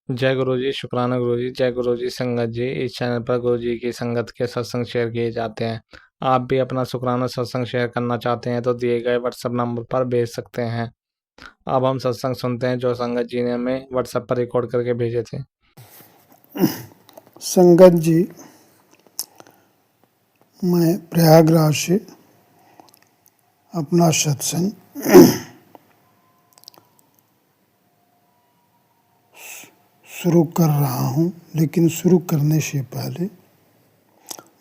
जय गुरु जी, शुक्राना गुरु जी। जय गुरु जी। संगत जी, इस चैनल पर गुरु जी की संगत के सत्संग शेयर किए जाते हैं। आप भी अपना शुक्राना सत्संग शेयर करना चाहते हैं तो दिए गए व्हाट्सएप नंबर पर भेज सकते हैं। अब हम सत्संग सुनते हैं जो संगत जी ने हमें व्हाट्सएप पर रिकॉर्ड करके भेजे थे। संगत जी, मैं प्रयागराज से अपना सत्संग शुरू कर रहा हूँ, लेकिन शुरू करने से पहले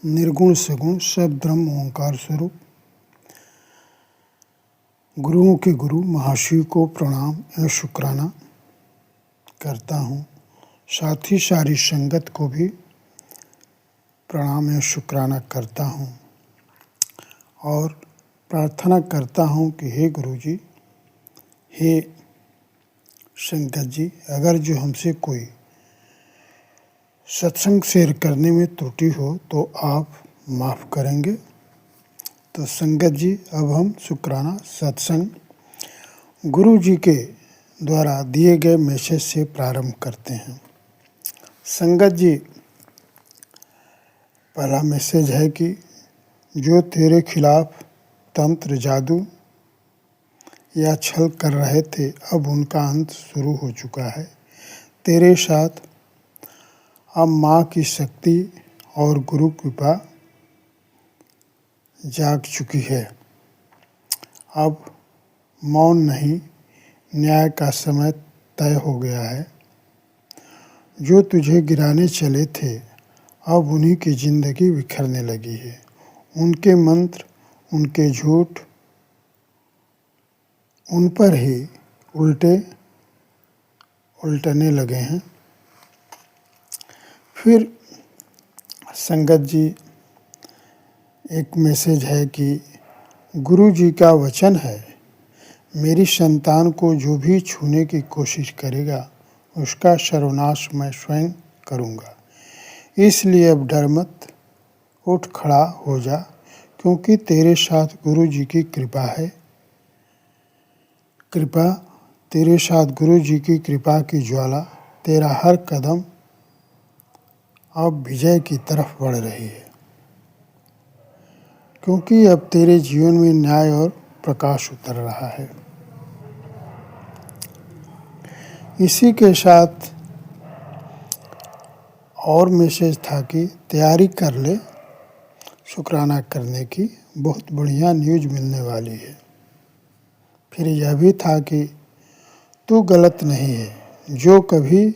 निर्गुण सगुण सब ब्रह्म ओंकार स्वरूप गुरुओं के गुरु महाशिव को प्रणाम एवं शुक्राना करता हूँ। साथ ही सारी संगत को भी प्रणाम एवं शुक्राना करता हूँ और प्रार्थना करता हूँ कि हे गुरु जी, हे संगत जी, अगर जो हमसे कोई सत्संग शेयर करने में त्रुटि हो तो आप माफ़ करेंगे। तो संगत जी, अब हम शुक्राना सत्संग गुरु जी के द्वारा दिए गए मैसेज से प्रारंभ करते हैं। संगत जी, पहला मैसेज है कि जो तेरे खिलाफ तंत्र जादू या छल कर रहे थे, अब उनका अंत शुरू हो चुका है। तेरे साथ अब माँ की शक्ति और गुरु कृपा जाग चुकी है। अब मौन नहीं, न्याय का समय तय हो गया है। जो तुझे गिराने चले थे, अब उन्हीं की जिंदगी बिखरने लगी है। उनके मंत्र, उनके झूठ उन पर ही उल्टने लगे हैं। फिर संगत जी, एक मैसेज है कि गुरु जी का वचन है, मेरी संतान को जो भी छूने की कोशिश करेगा उसका सर्वनाश मैं स्वयं करूँगा। इसलिए अब डर मत, उठ खड़ा हो जा, क्योंकि तेरे साथ गुरु जी की कृपा है। तेरे साथ गुरु जी की कृपा की ज्वाला तेरा हर कदम अब विजय की तरफ बढ़ रही है, क्योंकि अब तेरे जीवन में न्याय और प्रकाश उतर रहा है। इसी के साथ और मैसेज था कि तैयारी कर ले, शुक्राना करने की बहुत बढ़िया न्यूज़ मिलने वाली है। फिर यह भी था कि तू गलत नहीं है, जो कभी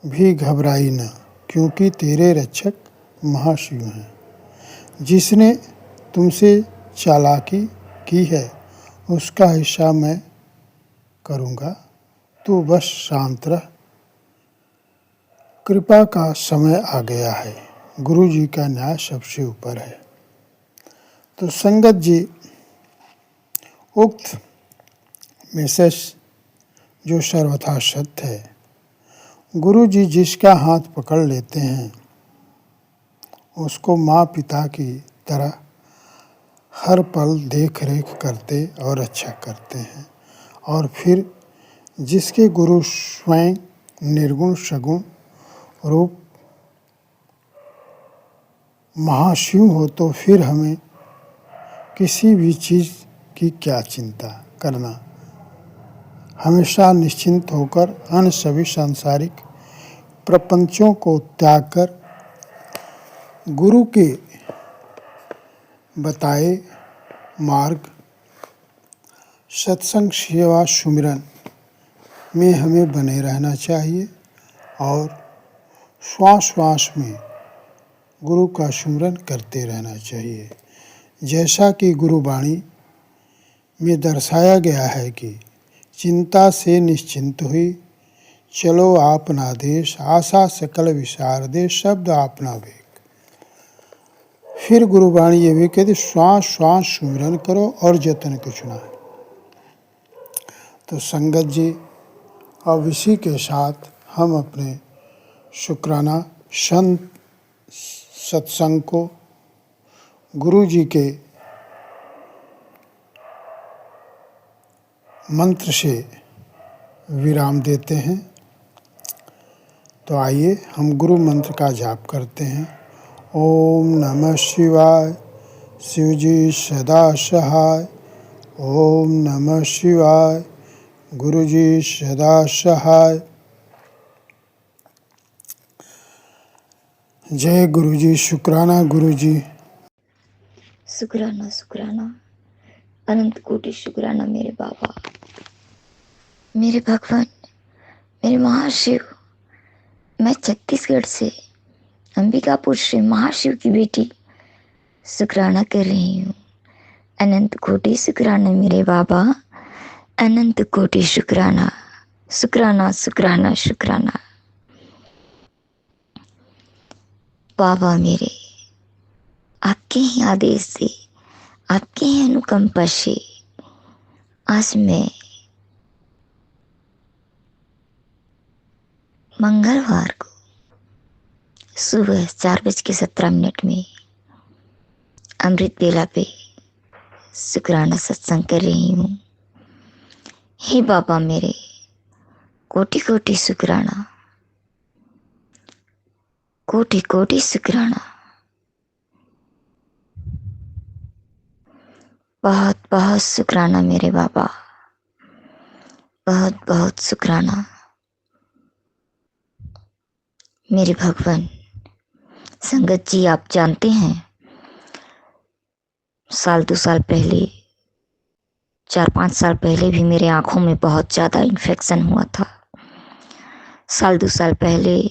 भी घबराई न, क्योंकि तेरे रक्षक महाशिव हैं। जिसने तुमसे चालाकी की है उसका हिस्सा मैं करूँगा, तू बस शांत रह। कृपा का समय आ गया है, गुरु जी का न्याय सबसे ऊपर है। तो संगत जी, उक्त मैसेज जो सर्वथा सत्य है, गुरु जी जिसका हाथ पकड़ लेते हैं उसको माँ पिता की तरह हर पल देख रेख करते और अच्छा करते हैं। और फिर जिसके गुरु स्वयं निर्गुण सगुण रूप महाशिव हो, तो फिर हमें किसी भी चीज़ की क्या चिंता करना। हमेशा निश्चिंत होकर अन्य सभी सांसारिक प्रपंचों को त्याग कर गुरु के बताए मार्ग सत्संग सेवा सुमिरन में हमें बने रहना चाहिए और श्वास श्वास में गुरु का सुमिरन करते रहना चाहिए। जैसा कि गुरुवाणी में दर्शाया गया है कि चिंता से निश्चिंत हुई, चलो आपना देश, आशा सकल विसार दे, शब्द आपना वेग। फिर गुरुवाणी ये भी कहती, श्वास श्वास सुमिरन करो और जतन कुछ ना। तो संगत जी, अब इसी के साथ हम अपने शुक्राना सत्संग को गुरु जी के मंत्र से विराम देते हैं। तो आइए हम गुरु मंत्र का जाप करते हैं। ओम नमः शिवाय, शिव जी सदा सहाय। ओम नमः शिवाय, गुरु जी सदा सहाय। जय गुरु जी, शुक्राना गुरु जी। शुक्राना शुक्राना, अनंत कोटि शुक्राना मेरे बाबा, मेरे भगवान, मेरे महाशिव। मैं छत्तीसगढ़ से अंबिकापुर श्री महाशिव की बेटी शुक्राना कर रही हूँ। अनंत कोटि शुक्राना मेरे बाबा, अनंत कोटि शुक्राना, शुक्राना शुक्राना शुक्राना। बाबा मेरे, आपके ही आदेश से, आपके ही अनुकंपा से आज मैं मंगलवार को सुबह 4:17 में अमृत बेला पे शुक्राना सत्संग कर रही हूँ। हे बाबा मेरे, कोटि कोटि शुक्राना, कोटि कोटि शुक्राना। बहुत बहुत शुक्राना मेरे बाबा, बहुत बहुत शुक्राना मेरे भगवान। संगत जी, आप जानते हैं 1-2 साल पहले, 4-5 साल पहले भी मेरे आँखों में बहुत ज़्यादा इन्फेक्शन हुआ था। 1-2 साल पहले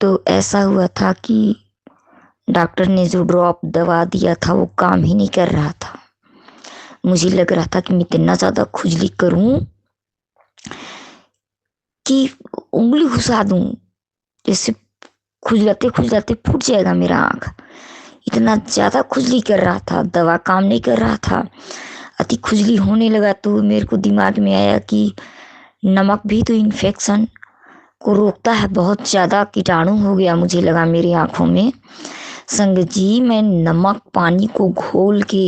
तो ऐसा हुआ था कि डॉक्टर ने जो ड्रॉप दवा दिया था वो काम ही नहीं कर रहा था। मुझे लग रहा था कि मैं इतना ज़्यादा खुजली करूं कि उंगली घुसा दूं, जैसे खुजलाते खुजलाते फूट जाएगा मेरा आँख। इतना ज़्यादा खुजली कर रहा था, दवा काम नहीं कर रहा था। अति खुजली होने लगा तो मेरे को दिमाग में आया कि नमक भी तो इन्फेक्शन को रोकता है। बहुत ज़्यादा कीटाणु हो गया मुझे लगा मेरी आँखों में। संगत जी, मैं नमक पानी को घोल के,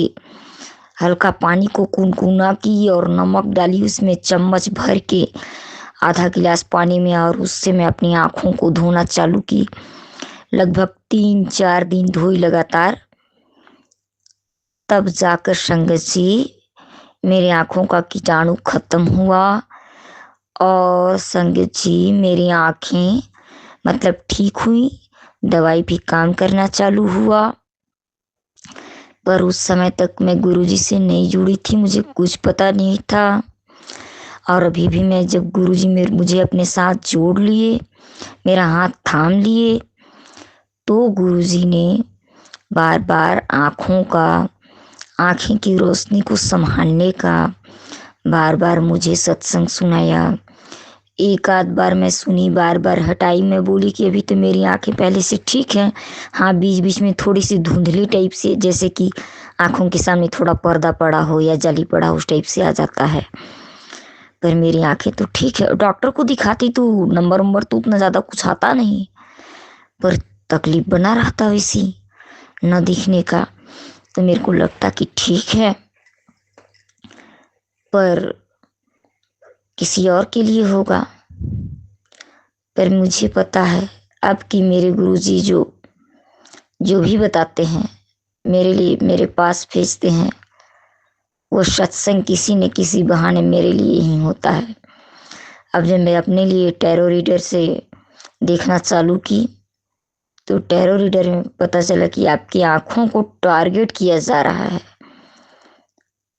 हल्का पानी को कुनकुना की और नमक डाली उसमें चम्मच भर के आधा गिलास पानी में, और उससे मैं अपनी आँखों को धोना चालू की। लगभग 3-4 दिन धोई लगातार, तब जाकर संगत जी मेरे आँखों का कीटाणु खत्म हुआ। और संगत जी मेरी आँखें मतलब ठीक हुई, दवाई भी काम करना चालू हुआ। पर उस समय तक मैं गुरुजी से नहीं जुड़ी थी, मुझे कुछ पता नहीं था। और अभी भी मैं, जब गुरुजी मुझे अपने साथ जोड़ लिए, मेरा हाथ थाम लिए, तो गुरुजी ने बार बार आँखें की रोशनी को संभालने का बार बार मुझे सत्संग सुनाया। एक आध बार मैं सुनी, बार बार हटाई। मैं बोली कि अभी तो मेरी आंखें पहले से ठीक हैं। हाँ, बीच बीच में थोड़ी सी धुंधली टाइप से, जैसे कि आंखों के सामने थोड़ा पर्दा पड़ा हो या जाली पड़ा हो, उस टाइप से आ जाता है। पर मेरी आंखें तो ठीक है। डॉक्टर को दिखाती तो नंबर तो उतना ज़्यादा कुछ आता नहीं, पर तकलीफ बना रहता वैसी न दिखने का। तो मेरे को लगता कि ठीक है, पर किसी और के लिए होगा। पर मुझे पता है अब कि मेरे गुरुजी जो भी बताते हैं मेरे लिए, मेरे पास भेजते हैं, वो सत्संग किसी न किसी बहाने मेरे लिए ही होता है। अब जब मैं अपने लिए टैरो रीडर से देखना चालू की, तो टैरो रीडर में पता चला कि आपकी आंखों को टारगेट किया जा रहा है,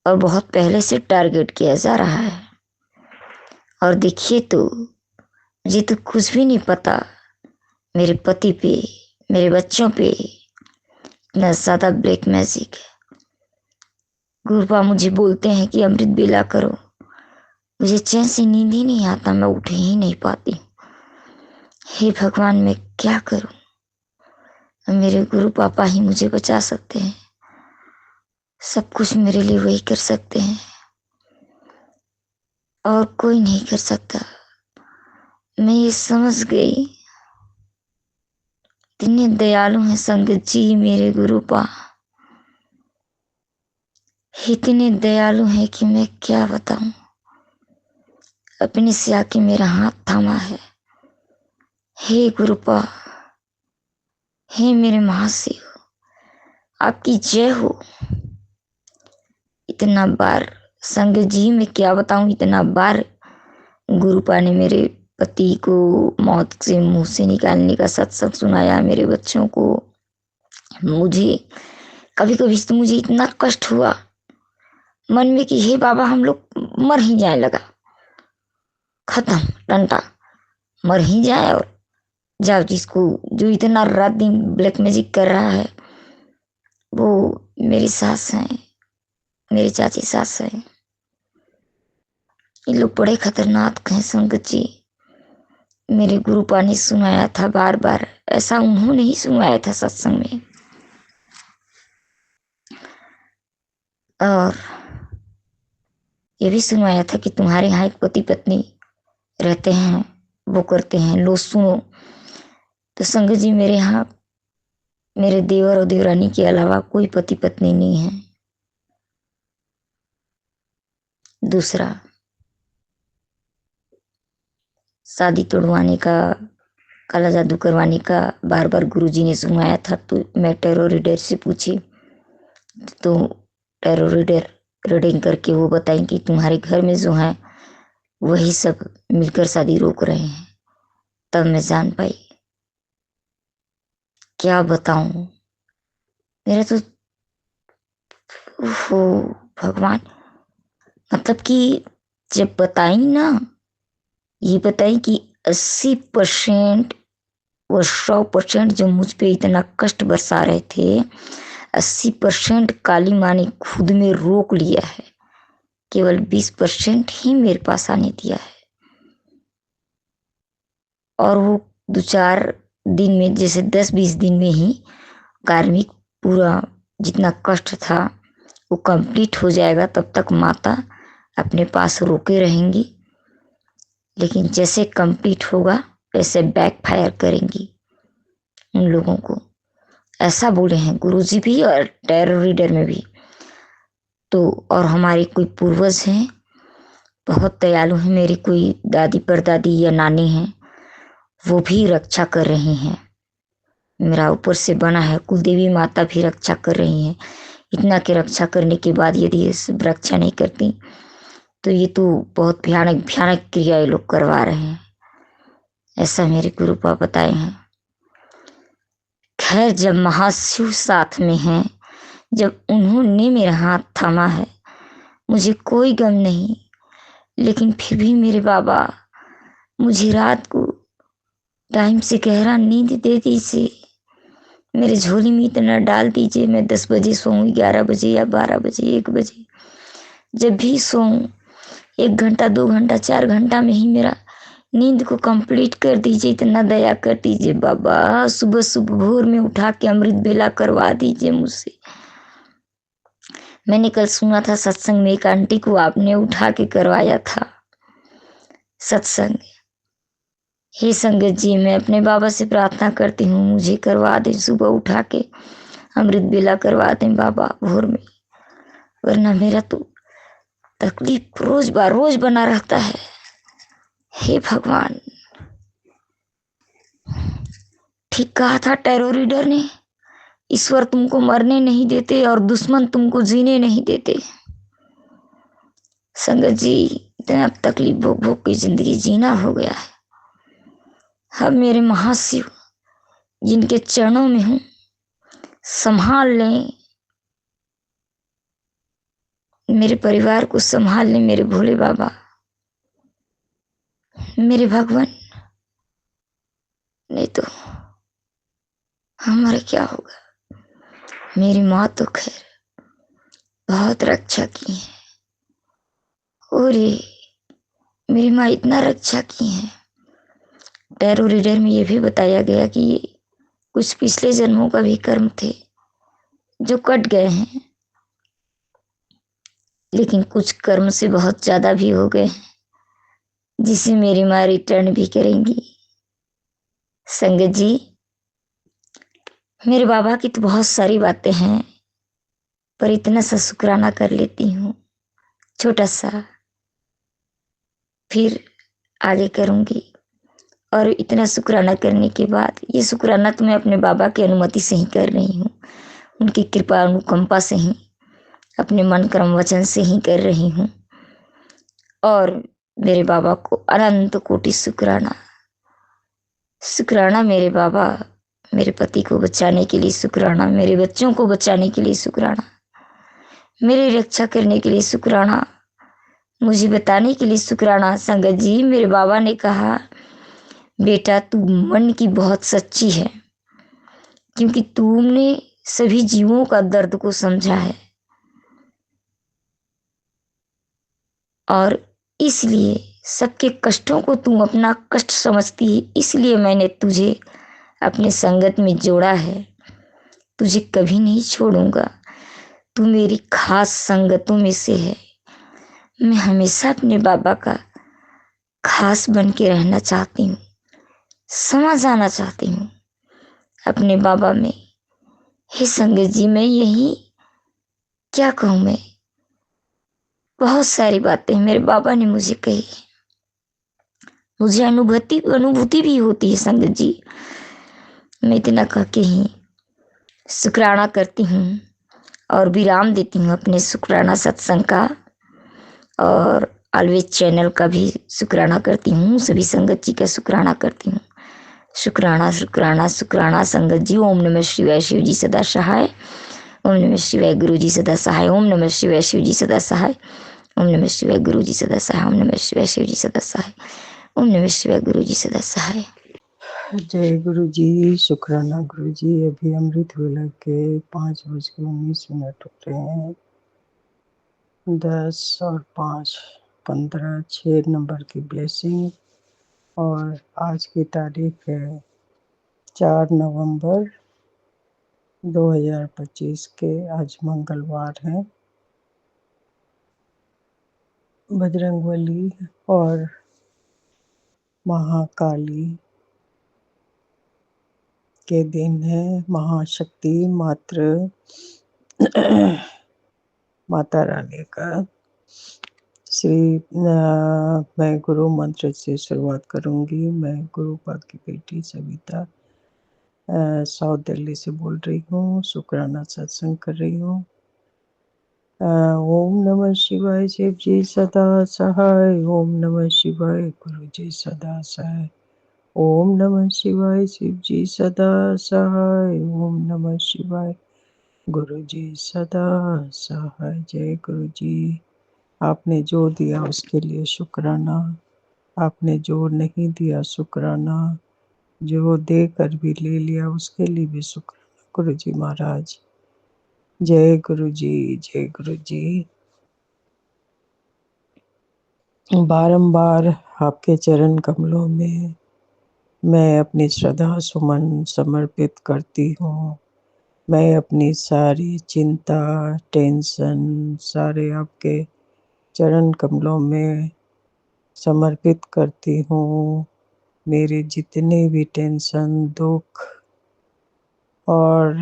और बहुत पहले से टारगेट किया जा रहा है। और देखिए, तो मुझे तो कुछ भी नहीं पता, मेरे पति पे, मेरे बच्चों पे इतना ज़्यादा ब्लैक मैजिक है। गुरुपा मुझे बोलते हैं कि अमृत बेला करो, मुझे चैन से नींद ही नहीं आता, मैं उठ ही नहीं पाती। हे भगवान, मैं क्या करूं? मेरे गुरु पापा ही मुझे बचा सकते हैं, सब कुछ मेरे लिए वही कर सकते हैं, और कोई नहीं कर सकता। मैं ये समझ गई, इतने दयालु हैं संगत जी मेरे गुरुपा, इतने दयालु हैं कि मैं क्या बताऊं। अपने से आके मेरा हाथ थामा है हे गुरुपा, हे मेरे महाशिव, आपकी जय हो। इतना बार संग जी मैं क्या बताऊं, इतना बार गुरुपा ने मेरे पति को मौत से मुंह से निकालने का सत्संग सुनाया, मेरे बच्चों को। मुझे कभी कभी तो मुझे इतना कष्ट हुआ मन में कि हे बाबा हम लोग मर ही जाए, लगा खत्म टंटा, मर ही जाए। और जाओ, जिसको जो इतना रात दिन ब्लैक मैजिक कर रहा है वो मेरी सास है, मेरी चाची सास है। ये लोग बड़े खतरनाक हैं संगत जी। मेरे गुरुपा ने सुनाया था बार बार, ऐसा उन्होंने ही सुनाया था सत्संग में। और ये भी सुनाया था कि तुम्हारे यहाँ एक पति पत्नी रहते हैं, वो करते हैं, लो सुनो। तो संगत जी मेरे यहाँ मेरे देवर और देवरानी के अलावा कोई पति पत्नी नहीं है। दूसरा, शादी तोड़वाने का, काला जादू करवाने का बार बार गुरुजी ने सुनाया था। तो मैं टैरो रीडर से पूछी तो टैरो रीडर रीडिंग करके वो बताएं कि तुम्हारे घर में जो है वही सब मिलकर शादी रोक रहे हैं। तब मैं जान पाई। क्या बताऊं, मेरा तो ओहो भगवान, मतलब कि जब बताई ना, ये बताई कि 80% और 100% जो मुझ पे इतना कष्ट बरसा रहे थे, 80% काली माँ ने खुद में रोक लिया है, केवल 20% ही मेरे पास आने दिया है। और वो 2-4 दिन में, जैसे 10-20 दिन में ही कार्मिक पूरा जितना कष्ट था वो कंप्लीट हो जाएगा। तब तक माता अपने पास रोके रहेंगी, लेकिन जैसे कंप्लीट होगा वैसे बैक फायर करेंगी उन लोगों को, ऐसा बोले हैं गुरुजी भी और टैरो रीडर में भी। तो और हमारे कोई पूर्वज हैं बहुत दयालु हैं, मेरी कोई दादी परदादी या नानी हैं, वो भी रक्षा कर रही हैं। मेरा ऊपर से बना है कुलदेवी माता भी रक्षा कर रही हैं। इतना के रक्षा करने के बाद यदि ये सब रक्षा नहीं करती तो ये तो बहुत भयानक भयानक क्रिया ये लोग करवा रहे हैं, ऐसा मेरे गुरुपा बताए हैं। खैर, जब महाशिव साथ में हैं, जब उन्होंने मेरा हाथ थामा है, मुझे कोई गम नहीं। लेकिन फिर भी मेरे बाबा मुझे रात को टाइम से गहरा नींद दे दीजिए, मेरे झोली में इतना डाल दीजिए। मैं 10 बजे सोऊं, 11 बजे या 12 बजे, 1 बजे, जब भी सोऊं 1 घंटा 2 घंटा 4 घंटा में ही मेरा नींद को कंप्लीट कर दीजिए। इतना दया कर दीजिए बाबा। सुबह सुबह भोर में उठा के अमृत बेला करवा दीजिए मुझसे। मैंने कल सुना था सत्संग में, एक आंटी को आपने उठा के करवाया था सत्संग। हे संगत जी, मैं अपने बाबा से प्रार्थना करती हूँ मुझे करवा दें, सुबह उठा के अमृत बेला करवा दें बाबा भोर में, वरना मेरा तो तकलीफ रोज रोज बना रहता है। हे भगवान, ठीक कहा था टैरो रीडर ने, ईश्वर तुमको मरने नहीं देते और दुश्मन तुमको जीने नहीं देते। संगत जी, इतना तकलीफ भोग भोग की जिंदगी जीना हो गया है। अब मेरे महाशिव जिनके चरणों में हूं, संभाल लें मेरे परिवार को, संभाल लें मेरे भोले बाबा, मेरे भगवान, नहीं तो हमारा क्या होगा। मेरी माँ तो खैर बहुत रक्षा की है, और ये मेरी माँ इतना रक्षा की है। टैरो रीडर में ये भी बताया गया कि ये कुछ पिछले जन्मों का भी कर्म थे जो कट गए हैं, लेकिन कुछ कर्म से बहुत ज्यादा भी हो गए हैं जिसे मेरी माँ रिटर्न भी करेंगी। संगत जी, मेरे बाबा की तो बहुत सारी बातें हैं, पर इतना सा शुक्राना कर लेती हूँ छोटा सा, फिर आगे करूंगी। और इतना शुक्राना करने के बाद, ये शुक्राना तो मैं अपने बाबा की अनुमति से ही कर रही हूँ, उनकी कृपा अनुकंपा से ही, अपने मन कर्म वचन से ही कर रही हूँ। और मेरे बाबा को अनंत कोटि शुक्राना। शुक्राना मेरे बाबा, मेरे पति को बचाने के लिए शुक्राना, मेरे बच्चों को बचाने के लिए शुक्राना, मेरी रक्षा करने के लिए शुक्राना, मुझे बताने के लिए शुक्राना। संगत जी, मेरे बाबा ने कहा, बेटा तू मन की बहुत सच्ची है, क्योंकि तुमने सभी जीवों का दर्द को समझा है, और इसलिए सबके कष्टों को तुम अपना कष्ट समझती है, इसलिए मैंने तुझे अपने संगत में जोड़ा है। तुझे कभी नहीं छोड़ूंगा, तू मेरी खास संगतों में से है। मैं हमेशा अपने बाबा का खास बन के रहना चाहती हूँ, समा जाना चाहती हूँ अपने बाबा में। हे संगत जी, मैं यही क्या कहूँ, मैं बहुत सारी बातें मेरे बाबा ने मुझे कही, मुझे अनुभूति भी होती है संगत जी। मैं इतना कह के ही शुक्राना करती हूँ और विराम देती हूँ अपने शुक्राना सत्संग का, और ऑलवेज चैनल का भी शुक्राना करती हूँ, सभी संगत जी का शुक्राना करती हूँ। शुक्राना शुक्राना शुक्राना संगत जी। ओम नमः शिवाय, शिव जी सदा सहाय। ओम नमः शिवाय, गुरु जी सदा सहाय। ओम नमः शिवाय, शिव जी सदा सहाय। ओम नमः शिवाय, गुरु जी सदा सहाय। ओम नमः शिवाय, शिव जी सदा सहाय। ओम नमः शिवाय, गुरु जी सदा सहाय। जय गुरु जी। शुक्राना गुरु जी। अभी अमृत वेला के 5:19 हो रहे हैं। 10 और 5 15 6 नंबर की ब्लेसिंग, और आज की तारीख है 4 नवंबर 2025 के। आज मंगलवार है। बजरंगबली और महाकाली के दिन है। महाशक्ति माता रानी का मैं गुरु मंत्र से शुरुआत करूंगी। मैं गुरुपाद की बेटी सविता साउथ दिल्ली से बोल रही हूँ। शुक्राना सत्संग कर रही हूँ। ओम नमः शिवाय, शिव जी सदा सहाय। ओम नमः शिवाय, गुरु जी सदा सहाय। ओम नमः शिवाय, शिव जी सदा सहाय। ओम नमः शिवाय, गुरु जी सदा सहाय। जय गुरु जी। आपने जो दिया उसके लिए शुक्राना, आपने जो नहीं दिया शुक्राना, जो देकर भी ले लिया उसके लिए भी शुक्राना गुरु जी महाराज। जय गुरु जी, जय गुरु जी। बारंबार आपके चरण कमलों में मैं अपनी श्रद्धा सुमन समर्पित करती हूँ। मैं अपनी सारी चिंता, टेंशन सारे आपके चरण कमलों में समर्पित करती हूँ। मेरे जितने भी टेंशन, दुख और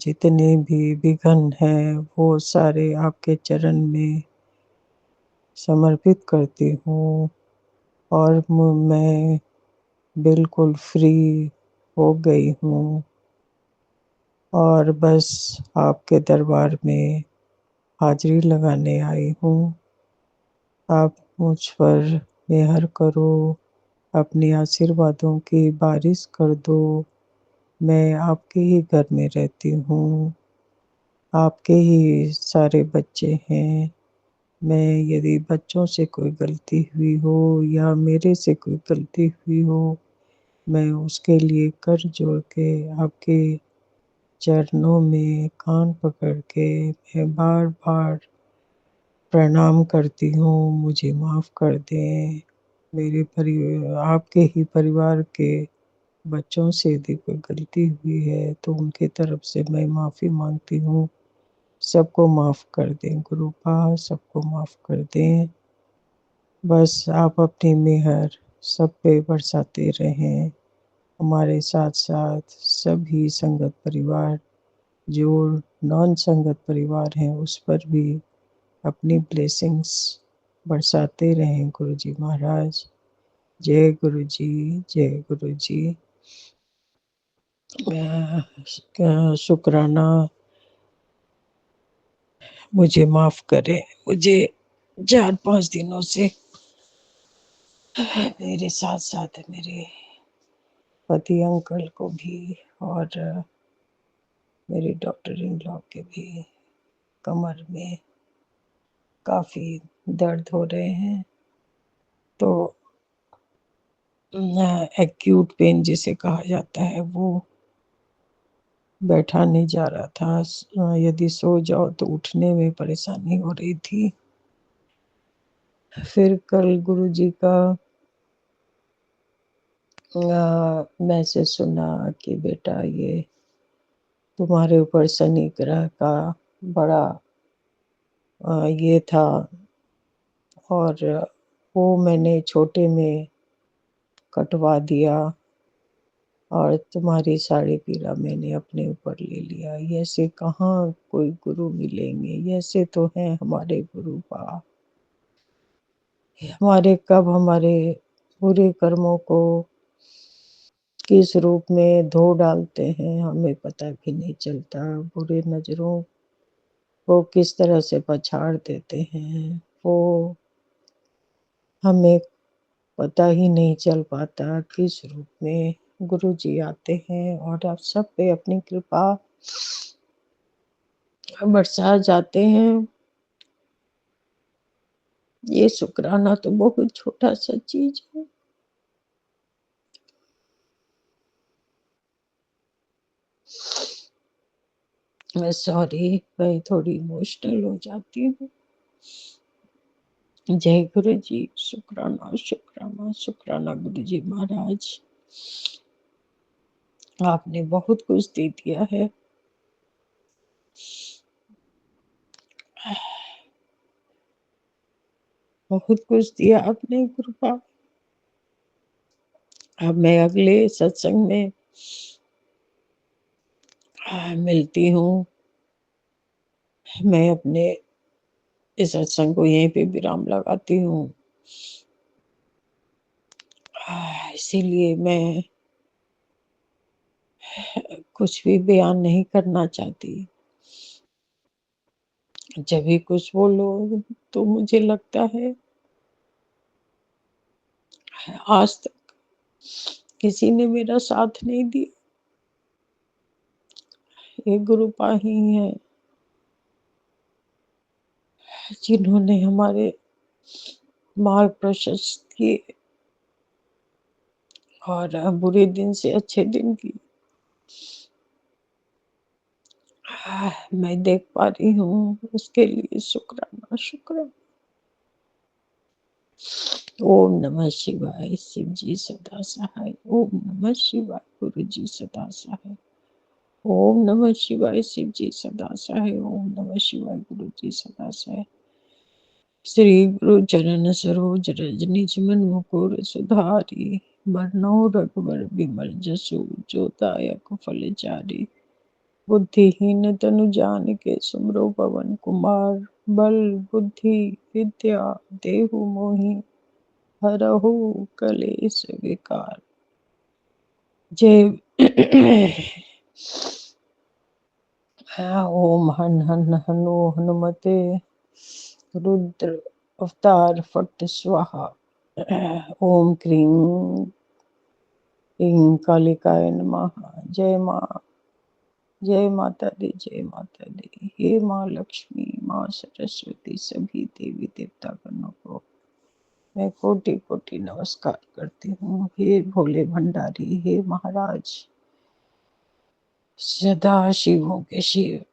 जितने भी विघ्न हैं वो सारे आपके चरण में समर्पित करती हूँ, और मैं बिल्कुल फ्री हो गई हूँ, और बस आपके दरबार में हाजिरी लगाने आई हूँ। आप मुझ पर मेहर करो, अपने आशीर्वादों की बारिश कर दो। मैं आपके ही घर में रहती हूँ, आपके ही सारे बच्चे हैं। मैं यदि बच्चों से कोई गलती हुई हो या मेरे से कोई गलती हुई हो, मैं उसके लिए कर जोड़ के आपके चरणों में कान पकड़ के मैं बार बार प्रणाम करती हूँ। मुझे माफ़ कर दें। मेरे आपके ही परिवार के बच्चों से यदि कोई गलती हुई है तो उनके तरफ से मैं माफ़ी मांगती हूँ। सबको माफ़ कर दें गुरुपा, सबको माफ़ कर दें। बस आप अपनी मेहर सब पे बरसाते रहें। हमारे साथ-साथ सभी संगत परिवार, जो नॉन संगत परिवार हैं, उस पर भी अपनी ब्लेसिंग्स बरसाते रहें गुरुजी महाराज। जय गुरु जी, जय गुरु जी। शुक्राना, मुझे माफ करें। मुझे 4-5 दिनों से मेरे साथ साथ मेरे पति अंकल को भी और मेरे डॉक्टर इन लॉ के भी कमर में काफी दर्द हो रहे हैं। तो एक्यूट पेन जिसे कहा जाता है वो बैठा नहीं जा रहा था। यदि सो जाओ तो उठने में परेशानी हो रही थी। फिर कल गुरुजी का मैसेज सुना कि बेटा ये तुम्हारे ऊपर शनि ग्रह का बड़ा ये था, और वो मैंने छोटे में कटवा दिया और तुम्हारी सारी पीड़ा मैंने अपने ऊपर ले लिया। ऐसे कहाँ कोई गुरु मिलेंगे, ऐसे तो हैं हमारे गुरु बा। हमारे कब हमारे बुरे कर्मों को किस रूप में धो डालते हैं हमें पता भी नहीं चलता। बुरे नजरों को किस तरह से पछाड़ देते हैं वो हमें पता ही नहीं चल पाता। किस रूप में गुरु जी आते हैं और आप सब पे अपनी कृपा बरसा जाते हैं। ये शुक्राना तो बहुत छोटा सा चीज है। मैं सॉरी, मैं थोड़ी इमोशनल हो जाती हूँ। जय गुरु जी, शुक्राना शुक्राना शुक्राना गुरु जी महाराज, आपने बहुत कुछ दे दिया है। बहुत कुछ दिया आपने कृपा। अब मैं अगले सत्संग में मिलती हूँ। मैं अपने इस सत्संग को यहीं पे विराम लगाती हूँ। इसीलिए मैं कुछ भी बयान नहीं करना चाहती। जब भी कुछ बोलो तो मुझे लगता है आज तक किसी ने मेरा साथ नहीं दिया। ये गुरुपा ही है जिन्होंने हमारे मार्ग प्रशस्त किए और बुरे दिन से अच्छे दिन की मैं देख पा रही हूँ। उसके लिए शुक्राना शुक्राना। ओम नमः शिवाय। शिव जी सदा सहाय। ओम नमः शिवाय। गुरु जी सदा सहाय। ओम नमः शिवाय। शिव जी सदा सहाय। ओम नमः शिवाय। गुरु जी सदा सहाय। श्री गुरु चरण सरोज रज निज मन मुकुर सुधारी, बरनौ रघुबर विमल जसु जो दायक फल चारी। बुद्धिहीन तनु जानिके सुमरो पवन कुमार, बल बुद्धि विद्या देहु मोहि हरहु कलेश विकार। जय ओम हन हन हनु हनुमते रुद्र अवतार फट स्वाहा। ओम क्रीं क्लीं कालिकाय नमः। जय माँ, जय माता दी, जय माता दी। हे माँ लक्ष्मी, माँ सरस्वती, सभी देवी देवता गणों को मैं कोटि कोटि नमस्कार करती हूँ। हे भोले भंडारी, हे महाराज सदा शिवों के शिव।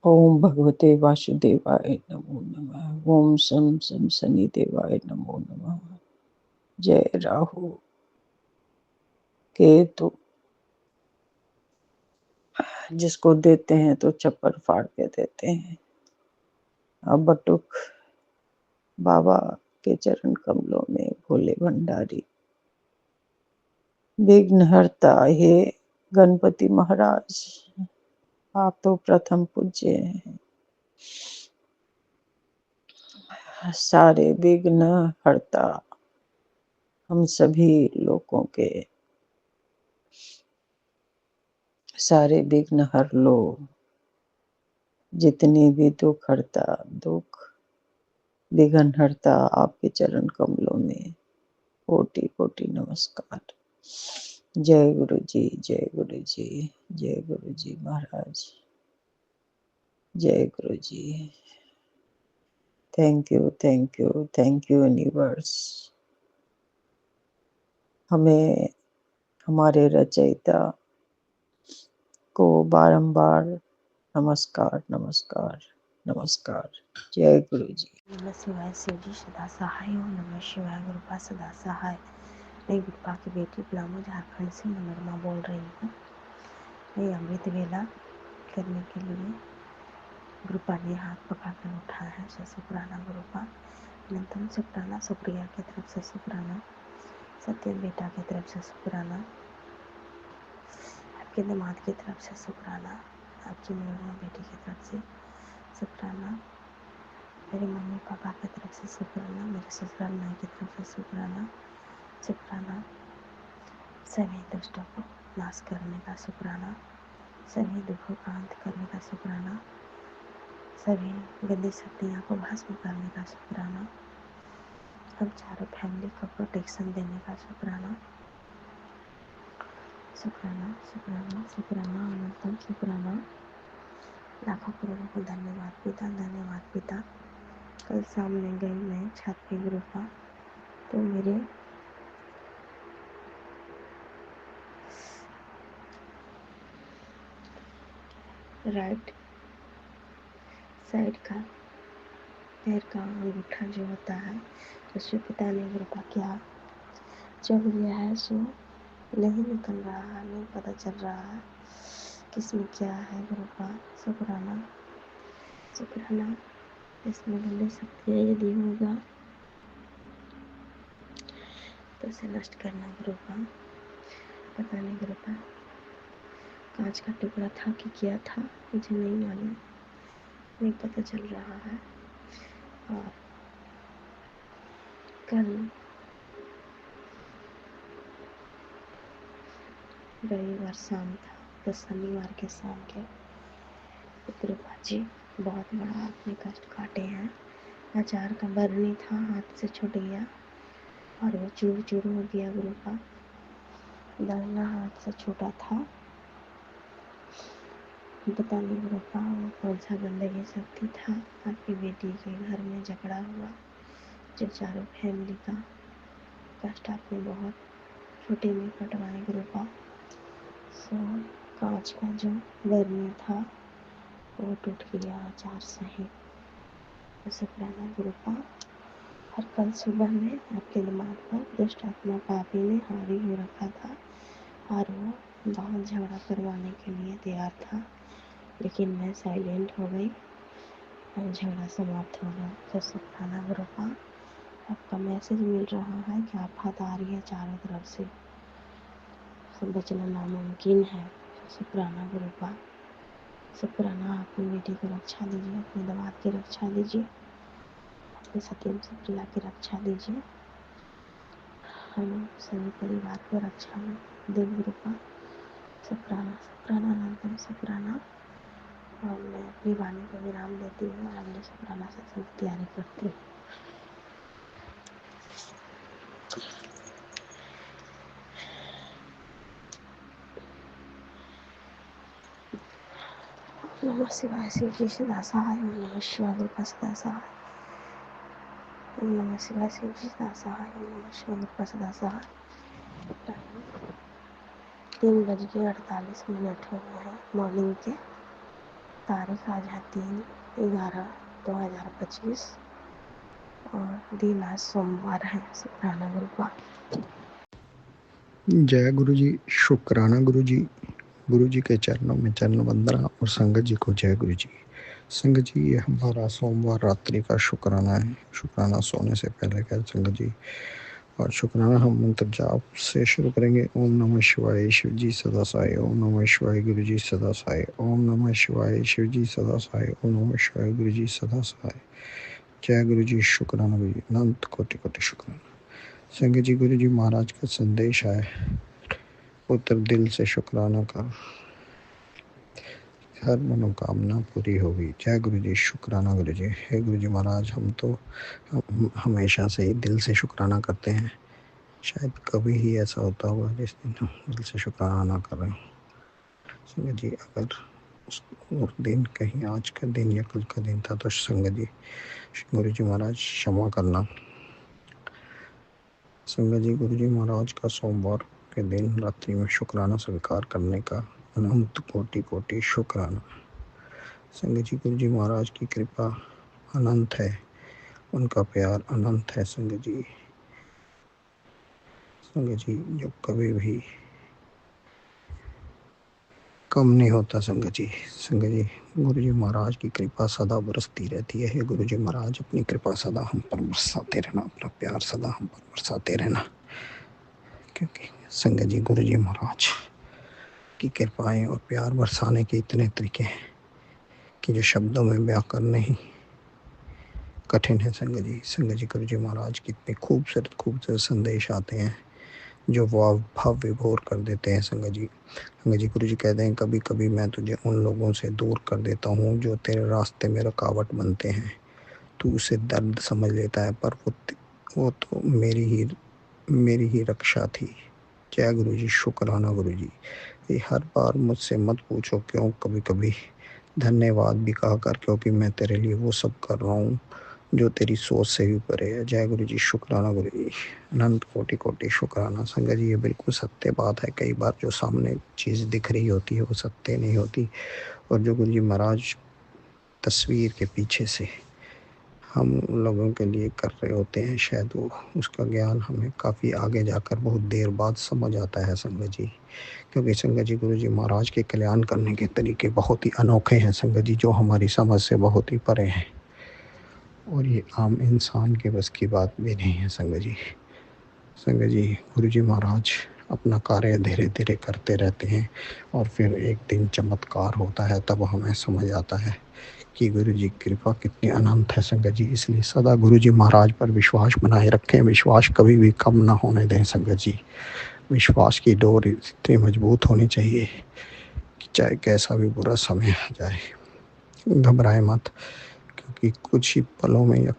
ओम भगवते वासुदेवाय नमो नमः। ओम सम सम शनि देवाय नमो नमः। जय राहु केतु जिसको देते हैं तो चप्पल फाड़ के देते हैं। अब बटुक बाबा के चरण कमलों में भोले भंडारी विघ्नहर्ता, हे गणपति महाराज आप तो प्रथम पूज्य हैं। सारे विघ्न हरता, हम सभी लोगों के सारे विघ्न हर लो। जितने भी दुख हरता, दुख विघ्न हरता, आपके चरण कमलों में कोटि कोटि नमस्कार। जय गुरु जी, जय गुरु जी, जय गुरु जी महाराज, जय गुरु जी। Thank you, thank you, thank you universe. हमें हमारे रचयिता को बारंबार नमस्कार, नमस्कार, नमस्कार। जय गुरु जी। नमः शिवाय शिव जी सदा सहाय। ओम नमः शिवाय गुरुपा सदा सहाय। मैं गुरुपा की बेटी पलामू झारखंड से मनोरमा बोल रही हूँ। मैं अमृत वेला करने के लिए गुरुपा ने हाथ पकड़ कर उठा है। शुक्राना गुरुपा, अनंतम शुक्राना, सुप्रिया की तरफ से शुक्राना, सत्यम बेटा की तरफ से शुक्राना, आपके दामाद की तरफ से शुक्राना, आपकी मनोरमा बेटी की तरफ से शुक्राना, मेरे मम्मी पापा की तरफ से शुक्राना, मेरे ससुराल माई की तरफ से शुक्राना, शुक्राना, सभी दुष्टों को नाश करने का शुक्राना, सभी दुखों का अंत करने का शुक्राना, सभी गंदी शक्तियाँ को भस्म करने का शुक्राना, हम चारों फैमिली को प्रोटेक्शन देने का शुक्राना, शुक्राना, शुक्राना, शुक्राना, अनंतम शुक्राना, लाखों करोड़ों को धन्यवाद पिता, धन्यवाद पिता। कल सामने गई मैं छत पे गुरुपा, तो मेरे राइट साइड का पैर का अंगूठा जो होता है, उससे पिता ने गुरुपा क्या चल गया है, सो नहीं निकल रहा है, नहीं पता चल रहा है किसमें क्या है गुरुपा। शुक्राना, शुक्राना, इसमें गंदी शक्तियाँ यदि होगा तो उसे नष्ट करना गुरुपा। पता नहीं गुरुपा कांच का टुकड़ा था कि क्या था, मुझे नहीं मालूम, नहीं पता चल रहा है। और कल रविवार शाम था, तो शनिवार के शाम के गुरुपा जी बहुत बड़ा अपने कष्ट काटे हैं। अचार का बरनी था, हाथ से छूट गया और वो चूर चूर हो गया गुरुपा। दाहिना हाथ से छूटा था, पता नहीं गुरुपा वो कौन सा गंदगी शक्ति था। आपकी बेटी के घर में झगड़ा हुआ, जो चारों फैमिली का कष्ट आपने बहुत छोटे में कटवाए गुरुपा। सो कांच का जो बरनी था वो टूट गया अचार सहित। शुक्राना गुरुपा। और कल सुबह में आपके दिमाग पर दुष्ट आत्मा पापी ने हावी हो रखा था और वो बहुत झगड़ा करवाने के लिए तैयार था, लेकिन मैं साइलेंट हो गई और झगड़ा समाप्त हो गया। तो शुक्राना गुरुपा, आपका मैसेज मिल रहा है कि आफत आ रही है चारों तरफ से, बचना नामुमकिन है। शुक्राना गुरुपा, शुक्राना, अपनी बेटी की रक्षा दीजिए, अपने दामाद की रक्षा दीजिए, अपने सत्यम सुप्रिया की रक्षा दीजिए, हम सभी परिवार को रक्षा दे गुरुपा। शुक्राना, शुक्राना, अनंतम शुक्राना। और मैं अपनी वाणी को विराम देती हूँ और अगले शुक्राना सत्संग की तैयारी करती हूँ। नमः शिवाय शिव जी सदा सहाय। ओम नमः शिवाय गुरुपा सदा सहाय। ओम नमः शिवाय शिव जी सदा सहाय। ओम नमः शिवाय गुरुपा सदा सहाय। 3:48 हो गए हैं मॉर्निंग के। तारीख आज है 3/11/2025 और दिन आज सोमवार है। शुक्राना गुरुपा। जय गुरु जी, शुक्राना गुरु जी। गुरु जी के चरणों में चरण वंदना और संगत जी को जय गुरु जी। संगत जी, ये हमारा सोमवार रात्रि का शुक्राना है। शुक्राना सोने से पहले क्या संगत जी, और शुक्राना हम मंत्र जाप से शुरू करेंगे। ओम नमः शिवाय शिव जी सदा साई। ओम नमः शिवाय गुरु जी सदा साई। ओम नमः शिवाय शिव जी सदा साई। ओम नमः शिवाय गुरु जी सदा साई। जय गुरु जी, शुक्राना गुरु जी, अनंत कोटि कोटि शुक्राना। संगत जी, गुरु जी महाराज का संदेश है, पुत्र दिल से शुक्राना कर, हर मनोकामना पूरी होगी। जय गुरु जी, शुक्राना गुरु जी। हे गुरु जी महाराज, हम तो हमेशा से ही दिल से शुक्राना करते हैं, शायद कभी ही ऐसा होता होगा जिस दिन हम दिल से शुक्राना ना कर रहे हो। संगत जी, अगर उस दिन कहीं आज का दिन या कल का दिन था तो संगत जी, गुरु जी महाराज क्षमा करना। संगत जी, गुरु जी महाराज का सोमवार के दिन रात्रि में शुक्राना स्वीकार करने का अनंत कोटि कोटि शुक्राना। संगत जी, गुरु जी महाराज की कृपा अनंत है, उनका प्यार अनंत है। संगत जी, जो कभी भी कम नहीं होता। संगत जी, गुरु जी महाराज की कृपा सदा बरसती रहती है। हे गुरु जी महाराज, अपनी कृपा सदा हम पर बरसाते रहना, अपना प्यार सदा हम पर बरसाते रहना, क्योंकि संगत जी, गुरु जी महाराज की कृपाएं और प्यार बरसाने के इतने तरीके हैं कि जो शब्दों में बयां करने ही कठिन है। संगत जी, गुरु जी महाराज की इतने खूबसूरत संदेश आते हैं जो भाव विभोर कर देते हैं। संगत जी, गुरु जी कहते हैं, कभी कभी मैं तुझे उन लोगों से दूर कर देता हूँ जो तेरे रास्ते में रुकावट बनते हैं, तू उसे दर्द समझ लेता है, पर वो तो मेरी ही रक्षा थी। जय गुरु जी, शुक्राना गुरु जी। ये हर बार मुझसे मत पूछो क्यों, कभी कभी धन्यवाद भी कहा कर, क्योंकि मैं तेरे लिए वो सब कर रहा हूँ जो तेरी सोच से भी परे है। जय गुरु जी, शुक्राना गुरु जी, अनंत कोटि कोटि शुक्राना। संगत जी, ये बिल्कुल सत्य बात है। कई बार जो सामने चीज़ दिख रही होती है वो सत्य नहीं होती, और जो गुरु जी महाराज तस्वीर के पीछे से हम लोगों के लिए कर रहे होते हैं, शायद वो उसका ज्ञान हमें काफ़ी आगे जाकर बहुत देर बाद समझ आता है। संगत जी, क्योंकि संगत जी, गुरु जी महाराज के कल्याण करने के तरीके बहुत ही अनोखे हैं। संगत जी, जो हमारी समझ से बहुत ही परे हैं, और ये आम इंसान के बस की बात भी नहीं है। संगत जी, गुरु जी महाराज अपना कार्य धीरे धीरे करते रहते हैं, और फिर एक दिन चमत्कार होता है, तब हमें समझ आता है कि गुरु जी की कृपा कितनी अनंत है। संगत जी, इसलिए सदा गुरु जी महाराज पर विश्वास बनाए रखें, विश्वास कभी भी कम ना होने दें। संगत जी, विश्वास की डोर इतनी मजबूत होनी चाहिए कि चाहे कैसा भी बुरा समय आ जाए, घबराए मत, क्योंकि कुछ ही पलों में या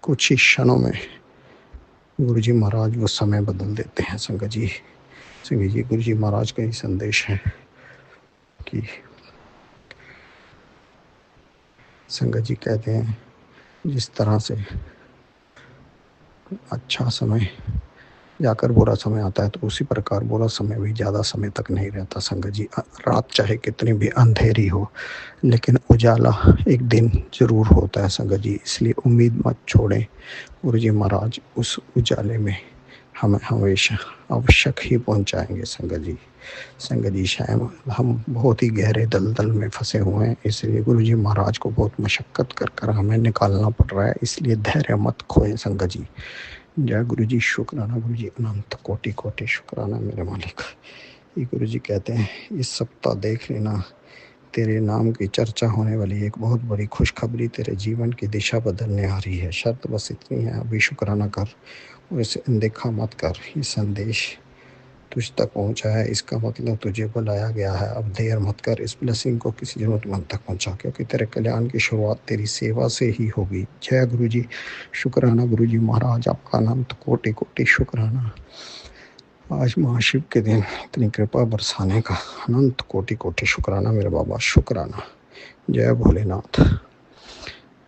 कुछ ही क्षणों में गुरु जी महाराज वो समय बदल देते हैं। संगत जी, गुरु जी महाराज का ही संदेश है कि संगत जी कहते हैं, जिस तरह से अच्छा समय जाकर बुरा समय आता है, तो उसी प्रकार बुरा समय भी ज़्यादा समय तक नहीं रहता। संगत जी, रात चाहे कितनी भी अंधेरी हो, लेकिन उजाला एक दिन ज़रूर होता है। संगत जी, इसलिए उम्मीद मत छोड़ें, गुरु जी महाराज उस उजाले में हमें हमेशा आवश्यक ही पहुंचाएंगे। संगत जी, शायद हम बहुत ही गहरे दलदल में फंसे हुए हैं, इसलिए गुरु जी महाराज को बहुत मशक्क़त कर हमें निकालना पड़ रहा है, इसलिए धैर्य मत खोएं। संगत जी, जय गुरु जी, शुक्राना गुरु जी, अनंत कोटि कोटि शुक्राना मेरे मालिक। ये गुरु जी कहते हैं, इस सप्ताह देख लेना, तेरे नाम की चर्चा होने वाली एक बहुत बड़ी खुशखबरी तेरे जीवन की दिशा बदलने आ रही है। शर्त बस इतनी है, अभी शुक्राना कर और इसे अनदेखा मत कर। ये संदेश तुझ तक पहुंचा है, इसका मतलब तुझे बुलाया गया है। अब देर मत कर, इस ब्लेसिंग को किसी ज़रूरतमंद तक पहुंचा, क्योंकि तेरे कल्याण की शुरुआत तेरी सेवा से ही होगी। जय गुरु जी, शुक्राना गुरु जी महाराज, आपका अनंत कोटि कोटि शुक्राना। आज महाशिव के दिन इतनी कृपा बरसाने का अनंत कोटि कोटि शुक्राना मेरे बाबा, शुक्राना। जय भोलेनाथ,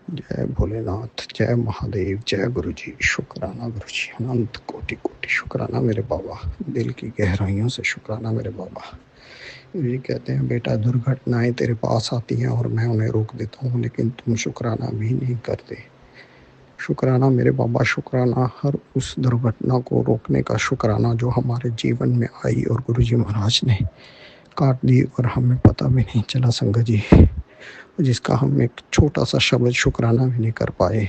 जय भोलेनाथ, जय महादेव, जय गुरु जी, शुक्राना गुरु जी, अनंत कोटि कोटि शुक्राना मेरे बाबा, दिल की गहराइयों से शुक्राना मेरे बाबा। गुरु जी कहते हैं, बेटा, दुर्घटनाएं तेरे पास आती हैं और मैं उन्हें रोक देता हूँ, लेकिन तुम शुक्राना भी नहीं करते। शुक्राना मेरे बाबा, शुक्राना हर उस दुर्घटना को रोकने का शुक्राना जो हमारे जीवन में आई और गुरु जी महाराज ने काट दी और हमें पता भी नहीं चला। संगत जी, जिसका हम एक छोटा सा शब्द शुक्राना भी नहीं कर पाए।